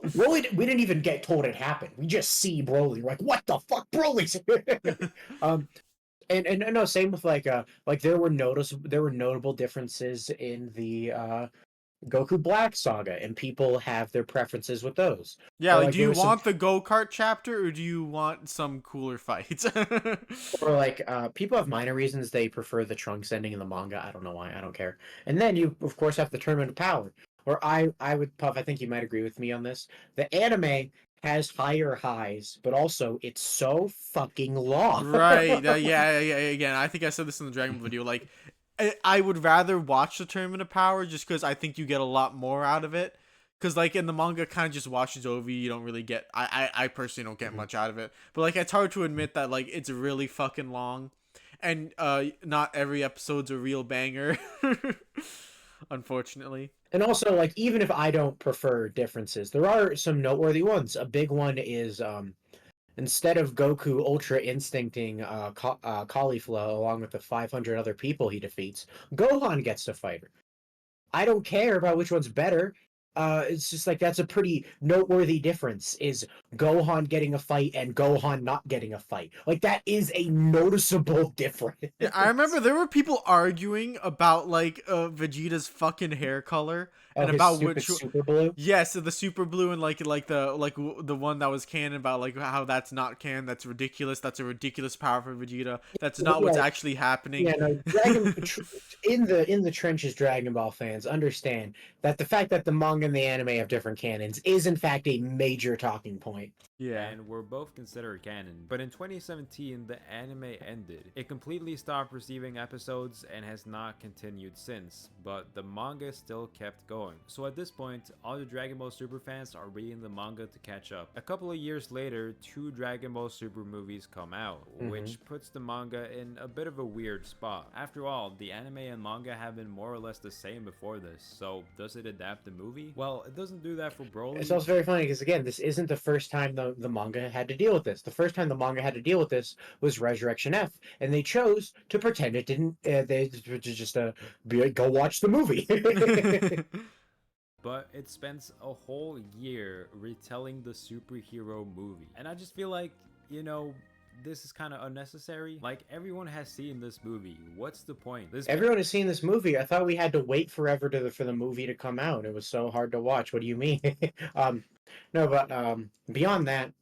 Broly, we didn't even get told it happened. We just see Broly. We're like, what the fuck, Broly's? And no, same with like there were notable differences in the Goku Black Saga, and people have their preferences with those. Yeah, Or, like, like, do there you was some- want the go-kart chapter or do you want some cooler fights? Or like people have minor reasons they prefer the Trunks ending in the manga. I don't know why. I don't care. And then you of course have the Tournament of Power, where I would Puff. I think you might agree with me on this. The anime has higher highs, but also it's so fucking long. Right. Yeah. Again, I think I said this in the Dragon Ball video. Like, I would rather watch the Tournament of Power just because I think you get a lot more out of it. Because, like, in the manga, kind of just washes over you. You don't really get... I personally don't get much out of it. But, like, it's hard to admit that, like, it's really fucking long. And not every episode's a real banger. Unfortunately. And also, like, even if I don't prefer differences, there are some noteworthy ones. A big one is instead of Goku Ultra Instincting Caulifla along with the 500 other people he defeats, Gohan gets to fight her. I don't care about which one's better. It's just like that's a pretty noteworthy difference is Gohan getting a fight and Gohan not getting a fight. Like that is a noticeable difference. Yeah, I remember there were people arguing about like Vegeta's fucking hair color Oh, and his about stupid which super blue. yes, the super blue and the one that was canon about like how that's not canon, that's ridiculous, that's a ridiculous power for Vegeta, that's not what's Yeah, actually happening. yeah, no. In the trenches, Dragon Ball fans understand that the fact that the manga and the anime have different canons is in fact a major talking point. Yeah. And were both considered canon. But in 2017, the anime ended. It completely stopped receiving episodes and has not continued since, but the manga still kept going. So at this point, all the Dragon Ball Super fans are reading the manga to catch up. A couple of years later, 2 Dragon Ball Super movies come out, which puts the manga in a bit of a weird spot. After all, the anime and manga have been more or less the same before this, so does it adapt the movie? Well, it doesn't do that for Broly. It's also very funny because again, this isn't the first time the manga had to deal with this. The first time the manga had to deal with this was Resurrection F, and they chose to pretend it didn't. They just be like, go watch the movie. But it spends a whole year retelling the superhero movie. And I just feel like, you know, this is kind of unnecessary. Like, everyone has seen this movie. What's the point? Everyone has seen this movie. I thought we had to wait forever for the movie to come out. It was so hard to watch. What do you mean? No, but beyond that,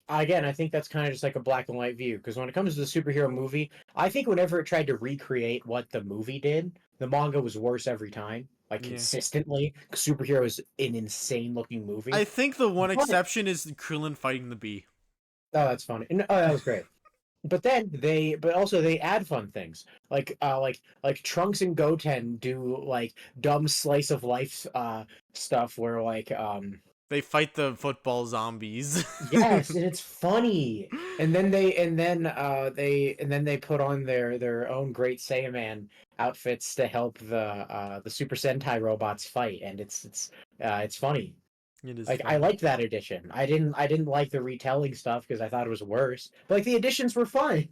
again, I think that's kind of just like a black and white view. Because when it comes to the superhero movie, I think whenever it tried to recreate what the movie did, the manga was worse every time. Like, Yeah. consistently. Superhero is an insane looking movie. I think the one But- exception is Krillin fighting the bee. Oh, that's funny. Oh, that was great. But then they add fun things like Trunks and Goten do like dumb slice of life stuff where like They fight the football zombies. yes, and it's funny. And then they put on their own Great Saiyaman outfits to help the Super Sentai robots fight, and it's funny. It is Like funny. I liked that edition. I didn't like the retelling stuff because I thought it was worse. But like the editions were fun.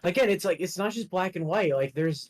Again, it's like it's not just black and white. Like there's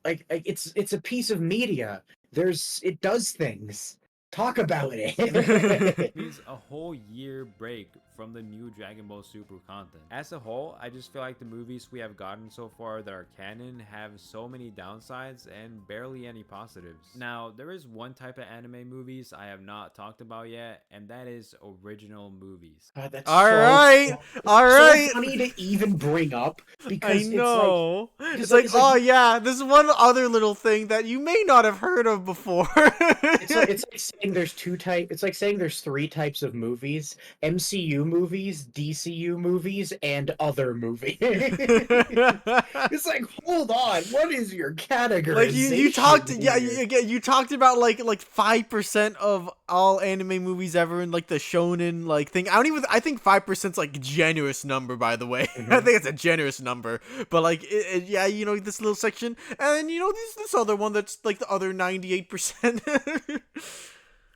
like it's a piece of media. It does things. Talk about it. It means a whole year break from the new Dragon Ball Super content. As a whole, I just feel like the movies we have gotten so far that are canon have so many downsides and barely any positives. Now, there is one type of anime movies I have not talked about yet, and that is original movies. God, that's All so right, fu- all so right. funny to even bring up I because know. It's it's like, it's like- oh yeah, this is one other little thing that you may not have heard of before. it's like saying there's it's like saying there's 3 types of movies: MCU movies, DCU movies, and other movies. It's like, hold on, what is your category? Like you talked, yeah, you talked about like 5% of all anime movies ever in like the shonen like thing. I think 5%'s like a generous number, by the way. I think it's a generous number, but like yeah, you know, this little section, and you know this other one that's like the other 98%.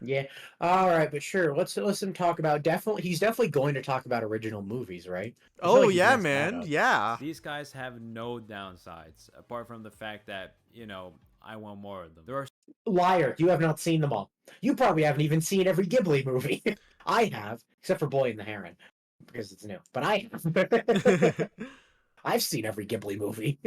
Yeah. All right, but sure. Let's him talk about he's definitely going to talk about original movies, right? I feel Oh like he yeah, messed that man, up. yeah. These guys have no downsides, apart from the fact that, you know, I want more of them. There are Liar, you have not seen them all. You probably haven't even seen every Ghibli movie. I have, except for Boy and the Heron, because it's new. But I have. I've seen every Ghibli movie.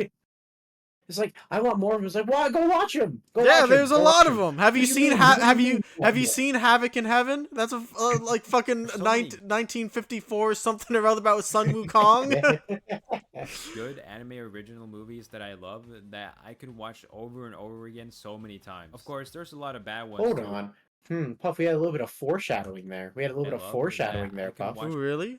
It's like I want more of them. It's like, well, go watch them. Yeah, there's a lot of them. Have you What do you seen mean? have you What do you seen Havoc in Heaven? That's a like fucking So many. 1954 something or other about Sun Wukong. good anime original movies that I love that I could watch over and over again so many times. Of course, there's a lot of bad ones Hold too. on. Puff, we had a little bit of foreshadowing there. We had a little bit of love this. foreshadowing I there, can Puff. watch- Oh, really?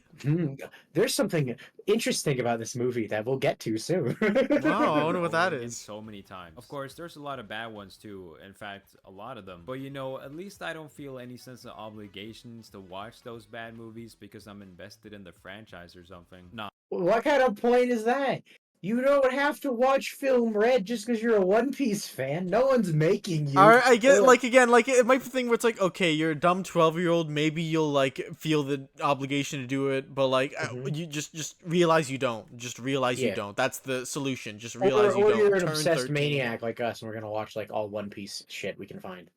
There's something interesting about this movie that we'll get to soon. Wow, I wonder what that Over again is. so many times. Of course, there's a lot of bad ones too. In fact, a lot of them. But you know, at least I don't feel any sense of obligations to watch those bad movies because I'm invested in the franchise or something. Nah. What kind of point is that? You don't have to watch Film Red just because you're a One Piece fan. No one's making you. All right, I get Ugh. like again, like it might be a thing where it's like, okay, you're a dumb 12-year-old. Maybe you'll like feel the obligation to do it, but like you just realize you don't. Just realize you Yeah. don't. That's the solution. Just realize you or don't. you're an Turn obsessed 13. maniac like us, and we're gonna watch like all One Piece shit we can find.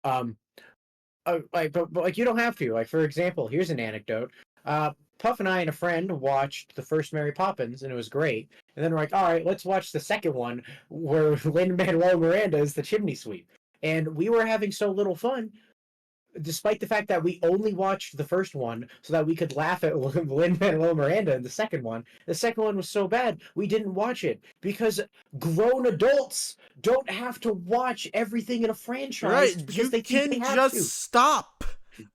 But like you don't have to. Like for example, here's an anecdote. Puff and I and a friend watched the first Mary Poppins, and it was great. And then we're like, all right, let's watch the second one where Lin-Manuel Miranda is the chimney sweep. And we were having so little fun, despite the fact that we only watched the first one so that we could laugh at Lin-Manuel Miranda in the second one. The second one was so bad, we didn't watch it because grown adults don't have to watch everything in a franchise Right, because you they think can they have just to. stop.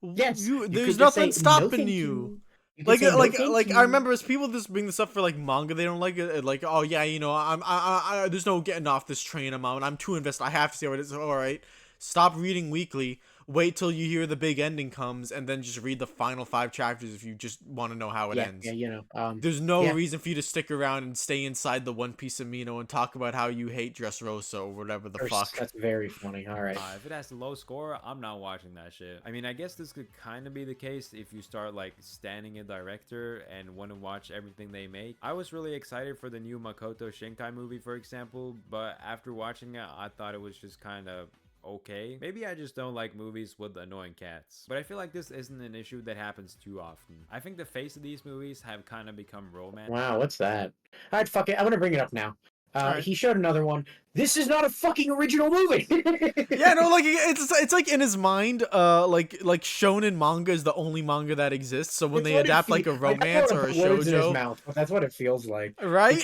Yes, you There's could just nothing say, "No, stopping thank you. You could say, "No, thank I you." remember as people just bring this up for like manga, they don't like it. Like, oh yeah, you know, there's no getting off this train. I'm too invested. I have to see what it is. All right, stop reading weekly. Wait till you hear the big ending comes, and then just read the final 5 chapters if you just want to know how it ends. Yeah, you know. There's no yeah. reason for you to stick around and stay inside the One Piece Amino and talk about how you hate Dressrosa or whatever the fuck. That's very funny. All right. If it has a low score, I'm not watching that shit. I mean, I guess this could kind of be the case if you start like standing a director and want to watch everything they make. I was really excited for the new Makoto Shinkai movie, for example, but after watching it, I thought it was just kind of okay. Maybe I just don't like movies with annoying cats. But I feel like this isn't an issue that happens too often. I think the face of these movies have kind of become romance. Wow, what's that? All right, fuck it. I'm gonna bring it up now. Alright. He showed another one. This is not a fucking original movie. Yeah, no, like it's like in his mind, like shonen manga is the only manga that exists. So when It's they what it adapt like a feels- like, I don't romance wanna or a put words in his shoujo, mouth, but that's what it feels like. right?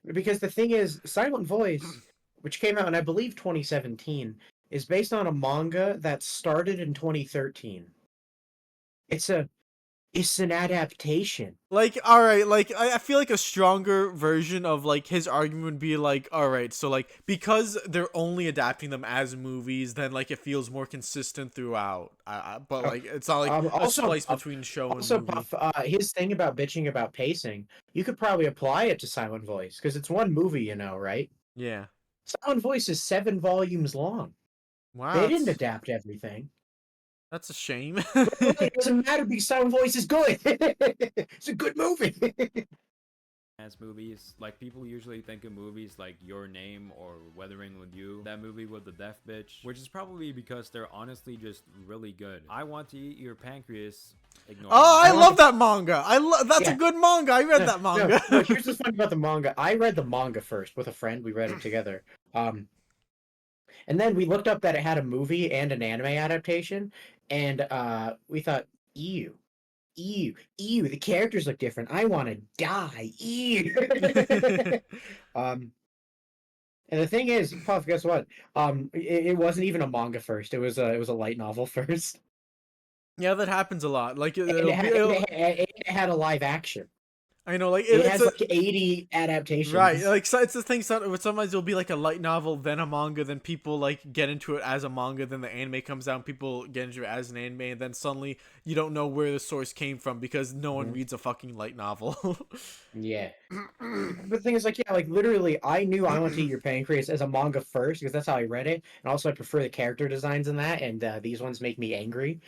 Because the thing is, Silent Voice, which came out in I believe 2017, is based on a manga that started in 2013. It's an adaptation. Like, all right, like I feel like a stronger version of like his argument would be like, all right, so like because they're only adapting them as movies, then like it feels more consistent throughout. But like it's not like a Also, splice between show and Also, movie. Puff, his thing about bitching about pacing, you could probably apply it to Silent Voice because it's one movie, you know, right? Yeah. Silent Voice is 7 volumes long. Wow. They didn't adapt everything. That's a shame. But it doesn't matter because Silent Voice is good. It's a good movie. As movies, like people usually think of movies like Your Name or Weathering with You, that movie with the deaf bitch, which is probably because they're honestly just really good. I Want to Eat Your Pancreas. Ignore Oh, me. I love that manga. That's a Yeah. good manga. I read that manga. No, here's the fun about the manga. I read the manga first with a friend. We read it together. And then we looked up that it had a movie and an anime adaptation, and we thought, ew. The characters look different. I want to die. Ew. And the thing is, Puff, guess what? It wasn't even a manga first. It was a light novel first. Yeah, that happens a lot. Like And it had a live action. I know, like It has like 80 adaptations. right. Like so it's the thing. Sometimes it'll be like a light novel, then a manga, then people like get into it as a manga, then the anime comes out, and people get into it as an anime, and then suddenly you don't know where the source came from because no one reads a fucking light novel. Yeah. But the thing is, like, yeah, like literally, I knew I Want to Eat Your Pancreas as a manga first because that's how I read it, and also I prefer the character designs in that, and these ones make me angry.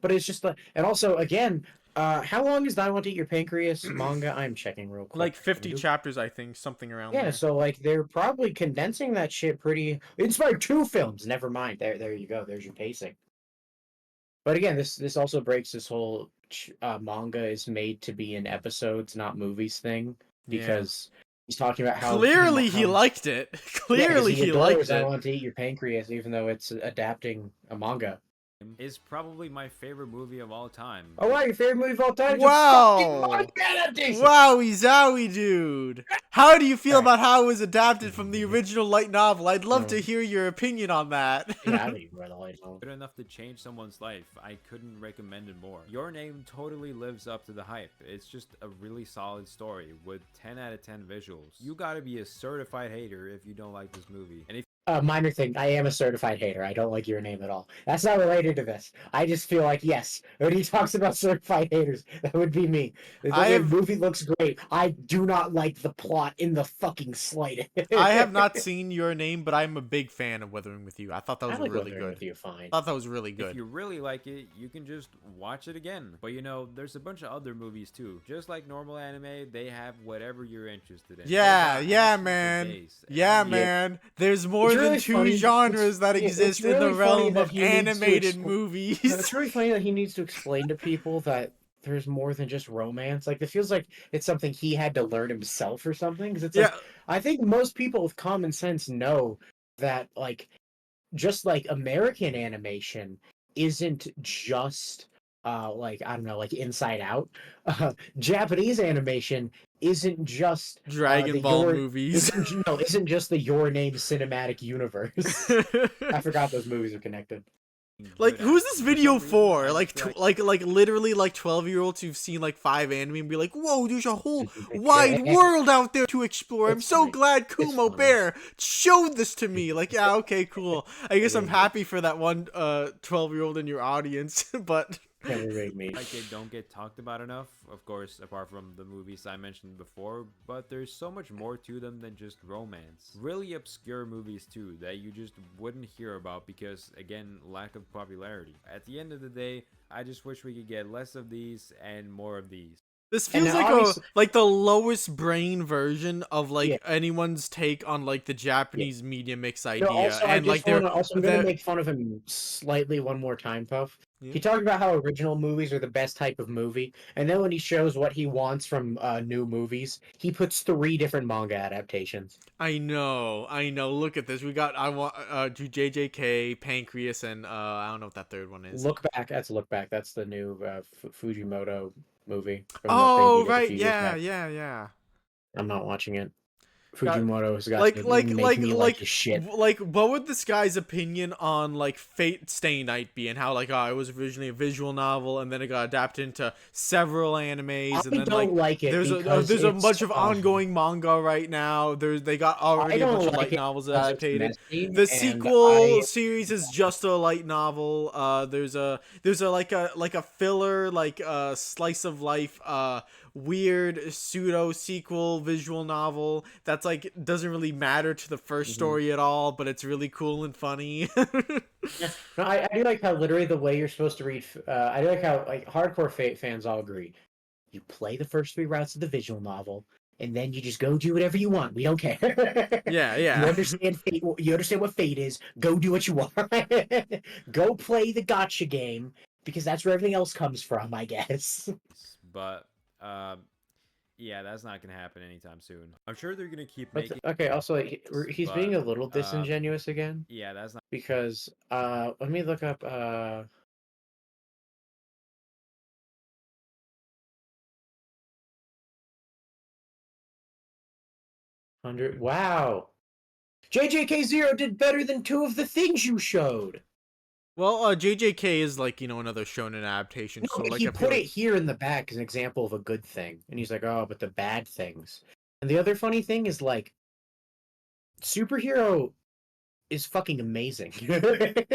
But it's just like, and also again, how long is the I Want to Eat Your Pancreas manga? I'm checking real quick. Like 50 chapters, I think, something around Yeah, there. so like they're probably condensing that shit pretty. It inspired 2 films. Never mind. There you go. There's your pacing. But again, this also breaks this whole manga is made to be in episodes, not movies thing, because he's talking about how clearly he liked it. Clearly he liked I it. Want to Eat Your Pancreas, even though it's adapting a manga. is probably my favorite movie of all time. Oh wow, your favorite movie of all time? Wow! Adaptation. Wowie zowie, dude! How do you feel Alright. about how it was adapted from the original light novel? I'd love to Oh. hear your opinion on that. Yeah, I think you read the light novel. Good enough to change someone's life. I couldn't recommend it more. Your Name totally lives up to the hype. It's just a really solid story with 10 out of 10 visuals. You gotta be a certified hater if you don't like this movie. And if Minor thing, I am a certified hater. I don't like Your Name at all. That's not related to this. I just feel like, yes, when he talks about certified haters, that would be me. The movie looks great. I do not like the plot in the fucking slightest. I have not seen Your Name, but I'm a big fan of Weathering with You. I thought that was I like really Weathering good. with You fine. I thought that was really good. If you really like it, you can just watch it again. But you know, there's a bunch of other movies too. Just like normal anime, they have whatever you're interested in. Yeah, man. Yeah, man. There's more It's than really two funny. genres that exist in the really funny realm that of he needs to animated expl- movies. It's really funny that he needs to explain to people that there's more than just romance. Like, it feels like it's something he had to learn himself or something. Because it's Yeah. like, I think most people with common sense know that, like, just like American animation isn't just like, I don't know, like Inside Out. Japanese animation isn't just Dragon the Ball your movies. isn't just the Your Name cinematic universe. I forgot those movies are connected. Like, who's this video for? I Like, feel like literally, like 12-year-olds who've seen like 5 anime and be like, "Whoa, there's a whole wide world out there to explore." I'm It's so funny. glad Kumo funny. Bear showed this to me. Like, yeah, okay, cool. I guess I'm Yeah. happy for that one 12-year-old in your audience, but Never made me. like they don't get talked about enough, of course, apart from the movies I mentioned before, but there's so much more to them than just romance. Really obscure movies too that you just wouldn't hear about because, again, lack of popularity. At the end of the day, I just wish we could get less of these and more of these. this And feels then like obviously- like the lowest brain version of like Yeah. anyone's take on like the Japanese media mix idea, No, also, and like I'm gonna they're make fun of him slightly one more time, Puff. Yeah. He talked about how original movies are the best type of movie, and then when he shows what he wants from new movies, he puts 3 different manga adaptations. I know. Look at this. We got JJK, Pancreas, and I don't know what that third one is. Look Back. That's Look Back. That's the new Fujimoto movie. From the thing he Oh did a right, few years back. yeah. I'm not watching it. Got- Fujimoto has got Like to make me like his shit. like what would this guy's opinion on like Fate Stay Night be, and how like it was originally a visual novel and then it got adapted into several animes, I and then don't like it there's because a it's, bunch of ongoing manga right now. They got already a don't bunch of like light it novels because it's adapted. messy, The and sequel series is just a light novel. There's a like a filler, like slice of life weird pseudo sequel visual novel that's like doesn't really matter to the first story at all, but it's really cool and funny. Yeah. No, I do like how literally the way you're supposed to read. I do like how like hardcore Fate fans all agree. You play the first 3 routes of the visual novel, and then you just go do whatever you want. We don't care. Yeah. You understand Fate. You understand what Fate is. Go do what you want. Go play the gotcha game because that's where everything else comes from, I guess. But yeah, that's not gonna happen anytime soon. I'm sure they're gonna keep But making. okay, also he's being a little disingenuous again Yeah, that's not. because let me look up 100. Wow. JJK0 did better than 2 of the things you showed. Well, JJK is like, another shonen adaptation. No, So like he I feel put it like... here in the back as an example of a good thing. And he's like, oh, but the bad things. And the other funny thing is, like, Superhero is fucking amazing.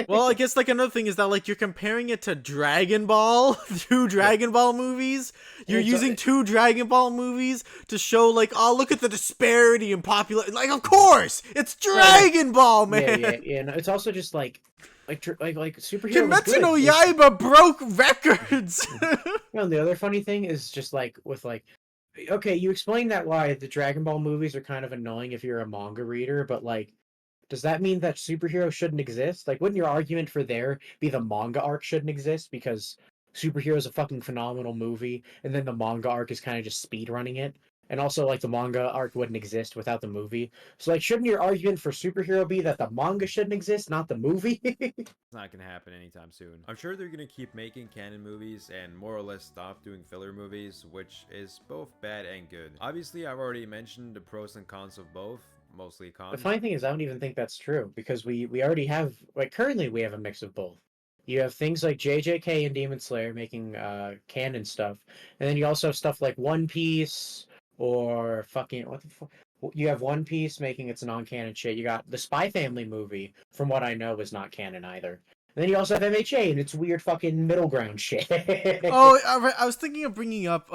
Well, I guess like another thing is that like you're comparing it to Dragon Ball, 2 Dragon Ball movies. You're using 2 Dragon Ball movies to show like, oh, look at the disparity in popularity. Like, of course, it's Dragon Ball, man. Yeah. No, it's also just like Superhero. Kimetsu no Yaiba broke records. And the other funny thing is just like with like, okay, you explained that why the Dragon Ball movies are kind of annoying if you're a manga reader, but like, does that mean that Superhero shouldn't exist? Like, wouldn't your argument for there be the manga arc shouldn't exist because Superhero is a fucking phenomenal movie, and then the manga arc is kind of just speed running it? and also like the manga arc wouldn't exist without the movie. So like, shouldn't your argument for superhero be that the manga shouldn't exist, not the movie? It's not gonna happen anytime soon. I'm sure they're gonna keep making canon movies and more or less stop doing filler movies, which is both bad and good. Obviously, I've already mentioned the pros and cons of both. Mostly The cons. funny thing is, I don't even think that's true because we already have, like, currently we have a mix of both. You have things like JJK and Demon Slayer making canon stuff, and then you also have stuff like One Piece or fucking what the fuck. You have One Piece making its non-canon shit. You got the Spy Family movie, from what I know, is not canon either. And then you also have MHA and its weird fucking middle ground shit. Oh, I was thinking of bringing up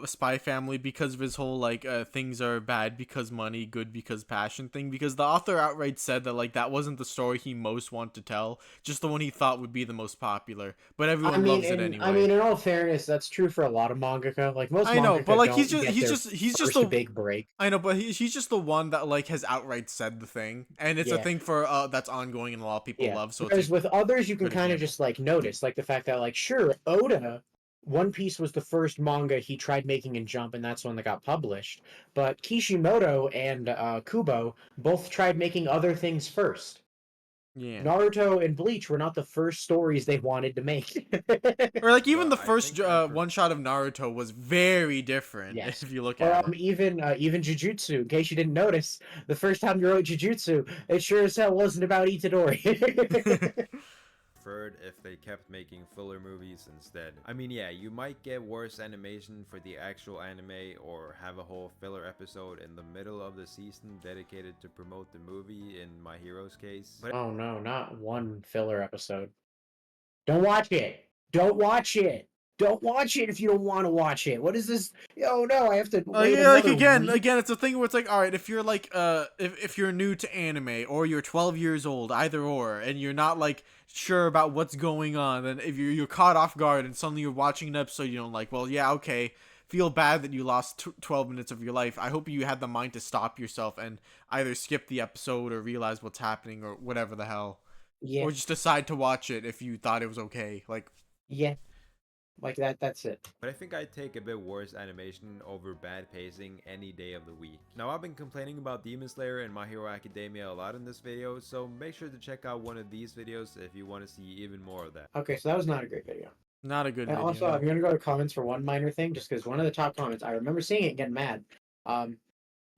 Spy Family because of his whole like things are bad because money, good because passion thing. Because the author outright said that like that wasn't the story he most wanted to tell, just the one he thought would be the most popular. But everyone loves it anyway. I mean, in all fairness, that's true for a lot of mangaka. Like most I know, mangaka but like don't get their he's just first the big break. I know, but he's just the one that like has outright said the thing, and it's a Yeah. thing for that's ongoing and a lot of people Yeah. love. So Whereas it's with others, you can good kind of example. just like notice, like the fact that like sure, Oda, One Piece was the first manga he tried making in Jump, and that's one that got published. But Kishimoto and Kubo both tried making other things first. Yeah. Naruto and Bleach were not the first stories they wanted to make. Or like even Well, the I first think I one shot of Naruto was very different Yes. if you look Or at it. even Jujutsu. In case you didn't notice, the first time you wrote Jujutsu, it sure as hell wasn't about Itadori. preferred if they kept making filler movies instead. I mean, yeah, you might get worse animation for the actual anime or have a whole filler episode in the middle of the season dedicated to promote the movie in My Hero's case. But Oh no, not one filler episode. Don't watch it. Don't watch it. Don't watch it if you don't want to watch it. What is this? Oh no, I have to wait Yeah, like another week. again, it's a thing where it's like, all right, if you're like, if you're new to anime or you're 12 years old, either or, and you're not like sure about what's going on, then if you're caught off guard and suddenly you're watching an episode you don't like, well, yeah, okay, feel bad that you lost 12 minutes of your life. I hope you had the mind to stop yourself and either skip the episode or realize what's happening or whatever the hell, Yeah, or just decide to watch it if you thought it was okay. Like, yeah, like that. That's it. I think I'd take a bit worse animation over bad pacing any day of the week. Now, I've been complaining about Demon Slayer and My Hero Academia a lot in this video, so make sure to check out one of these videos if you want to see even more of that. Okay, so that was not a great video. not a good And video. also, no. I'm gonna go to comments for one minor thing, just because one of the top comments, I remember seeing it and getting mad.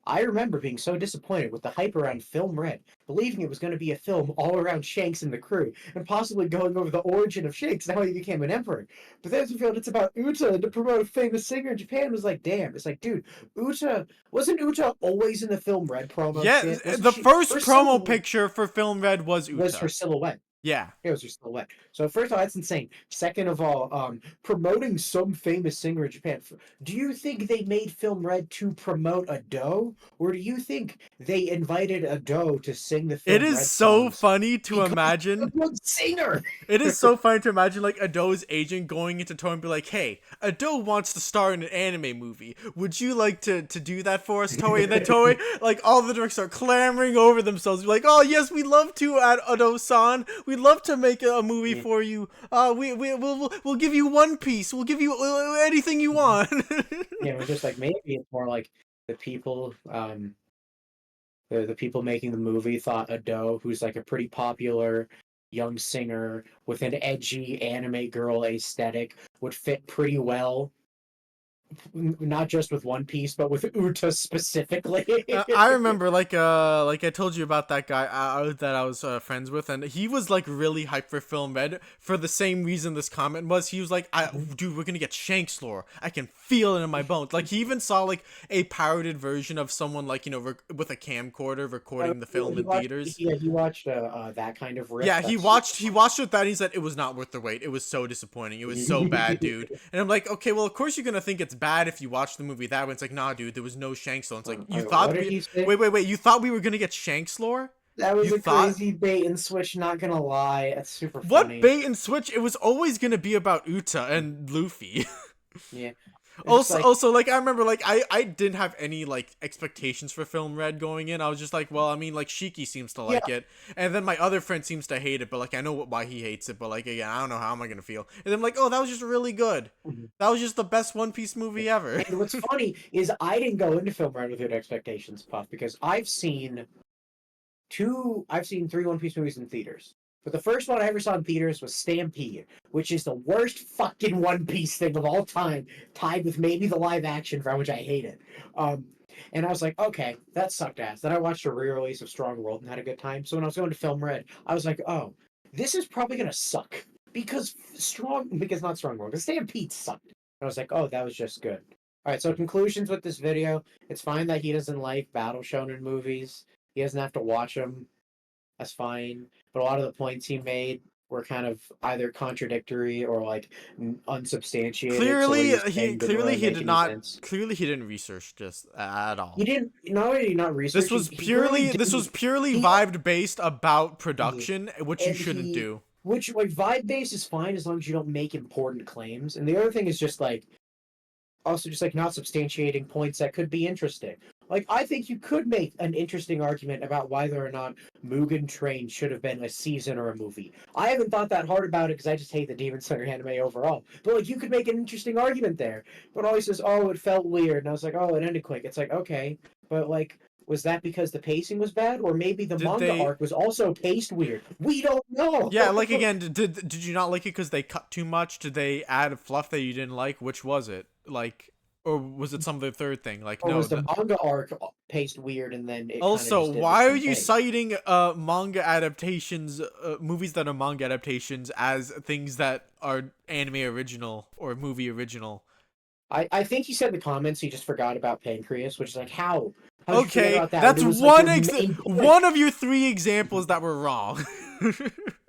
I remember being so disappointed with the hype around Film Red, believing it was going to be a film all around Shanks and the crew, and possibly going over the origin of Shanks and how he became an emperor. But then it's revealed it's about Uta to promote a famous singer in Japan. It was like, damn. It's like, dude, wasn't Uta always in the Film Red promo Yeah, shit? Wasn't the she, first her promo silhouette picture for Film Red was was her Uta. silhouette. Yeah. It was just silhouette. So first of all, that's insane. Second of all, promoting some famous singer in Japan. Do you think they made Film Red to promote Ado, or do you think they invited Ado to sing the It Film is Red so songs funny to because imagine. he's a good singer? It is so funny to imagine like Ado's agent going into Toei and be like, "Hey, Ado wants to star in an anime movie. Would you like to do that for us, Toei?" And then Toei, like all the directors are clamoring over themselves, be like, "Oh yes, we'd love to, Ado-san. We'd love to make a movie for you. We'll give you One Piece. We'll give you anything you want." Yeah, we're just like maybe it's more like the people, the people making the movie thought Ado, who's like a pretty popular young singer with an edgy anime girl aesthetic, would fit pretty well not just with One Piece, but with Uta specifically. I remember, like I told you about that guy that I was friends with, and he was like really hyped for Film Red for the same reason this comment was. He was like, "Dude, we're gonna get Shanks lore. I can feel it in my bones." Like he even saw like a parodied version of someone like with a camcorder recording the film in theaters. Yeah, he watched that kind of riff. Yeah, he watched it that and he said it was not worth the wait. It was so disappointing. It was so bad, dude. And I'm like, okay, well of course you're gonna think it's bad if you watch the movie that way. It's like, nah, dude, there was no Shanks lore. It's like you thought wait, you thought we were gonna get Shanks lore? That was You a thought- crazy bait and switch, not gonna lie. That's super What funny. bait and switch? It was always gonna be about Uta and Luffy. Yeah. Also, like I remember, like I didn't have any like expectations for Film Red going in. I was just like, well, I mean, like Shiki seems to like it, and then my other friend seems to hate it, but like I know why he hates it, but like again, I don't know how am I gonna feel. And then I'm like, oh, that was just really good. That was just the best One Piece movie ever. And what's funny is I didn't go into Film Red with good expectations, Puff, because I've seen three One Piece movies in theaters. But the first one I ever saw in theaters was Stampede, which is the worst fucking One Piece thing of all time, tied with maybe the live action, for which I hate it. And I was like, okay, that sucked ass. Then I watched a re-release of Strong World and had a good time. So when I was going to Film Red, I was like, oh, this is probably gonna suck because not Strong World, because Stampede sucked. And I was like, oh, that was just good. All right, so conclusions with this video. It's fine that he doesn't like battle shonen movies. He doesn't have to watch them. That's fine. But a lot of the points he made were kind of either contradictory or like unsubstantiated. Clearly, so he didn't research this at all. He didn't. Not only not research. This was purely vibe based about production, which you shouldn't do. Which like vibe based is fine as long as you don't make important claims. And the other thing is just like also just like not substantiating points that could be interesting. Like, I think you could make an interesting argument about whether or not Mugen Train should have been a season or a movie. I haven't thought that hard about it because I just hate the Demon Slayer anime overall. But, like, you could make an interesting argument there. But always says, oh, it felt weird. And I was like, oh, it ended quick. It's like, okay. But, like, was that because the pacing was bad? Or maybe the manga arc was also paced weird? We don't know! Yeah, like, again, did you not like it because they cut too much? Did they add fluff that you didn't like? Which was it? Like... Or was it some of the third thing? Like, or was the manga arc paced weird and then it also, why are you citing manga adaptations, movies that are manga adaptations as things that are anime original or movie original? I think he said in the comments he just forgot about Pancreas, which is like, how? Okay, that? That's one of your 3 examples that were wrong.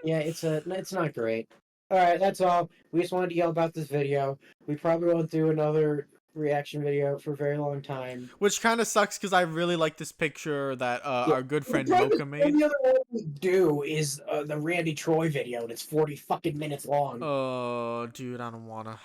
Yeah, it's not great. Alright, that's all. We just wanted to yell about this video. We probably won't do another reaction video for a very long time. Which kind of sucks because I really like this picture that our good friend Mocha made. The other one we do is the Randy Troy video, and it's 40 fucking minutes long. Oh, dude, I don't wanna.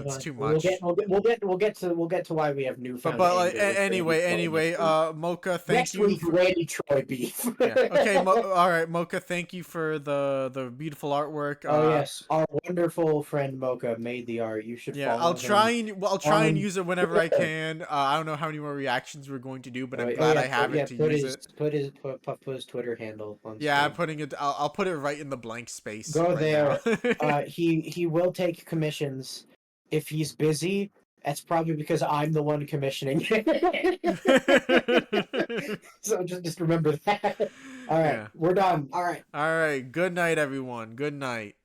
It's too much. We'll get to why we have newfound. But like, anyway, Mocha, thank you. Next week, Randy Troy beef. Yeah. Okay, all right, Mocha, thank you for the beautiful artwork. Oh yes, our wonderful friend Mocha made the art. You should. Yeah, I'll try and use it whenever I can. I don't know how many more reactions we're going to do, but I'm glad I have it to use it. Put his Twitter handle on. Yeah, I'm putting it. I'll put it right in the blank space. Go right there. He will take commissions if he's busy. That's probably because I'm the one commissioning. So just remember that. All right, We're done. All right. All right. Good night, everyone. Good night.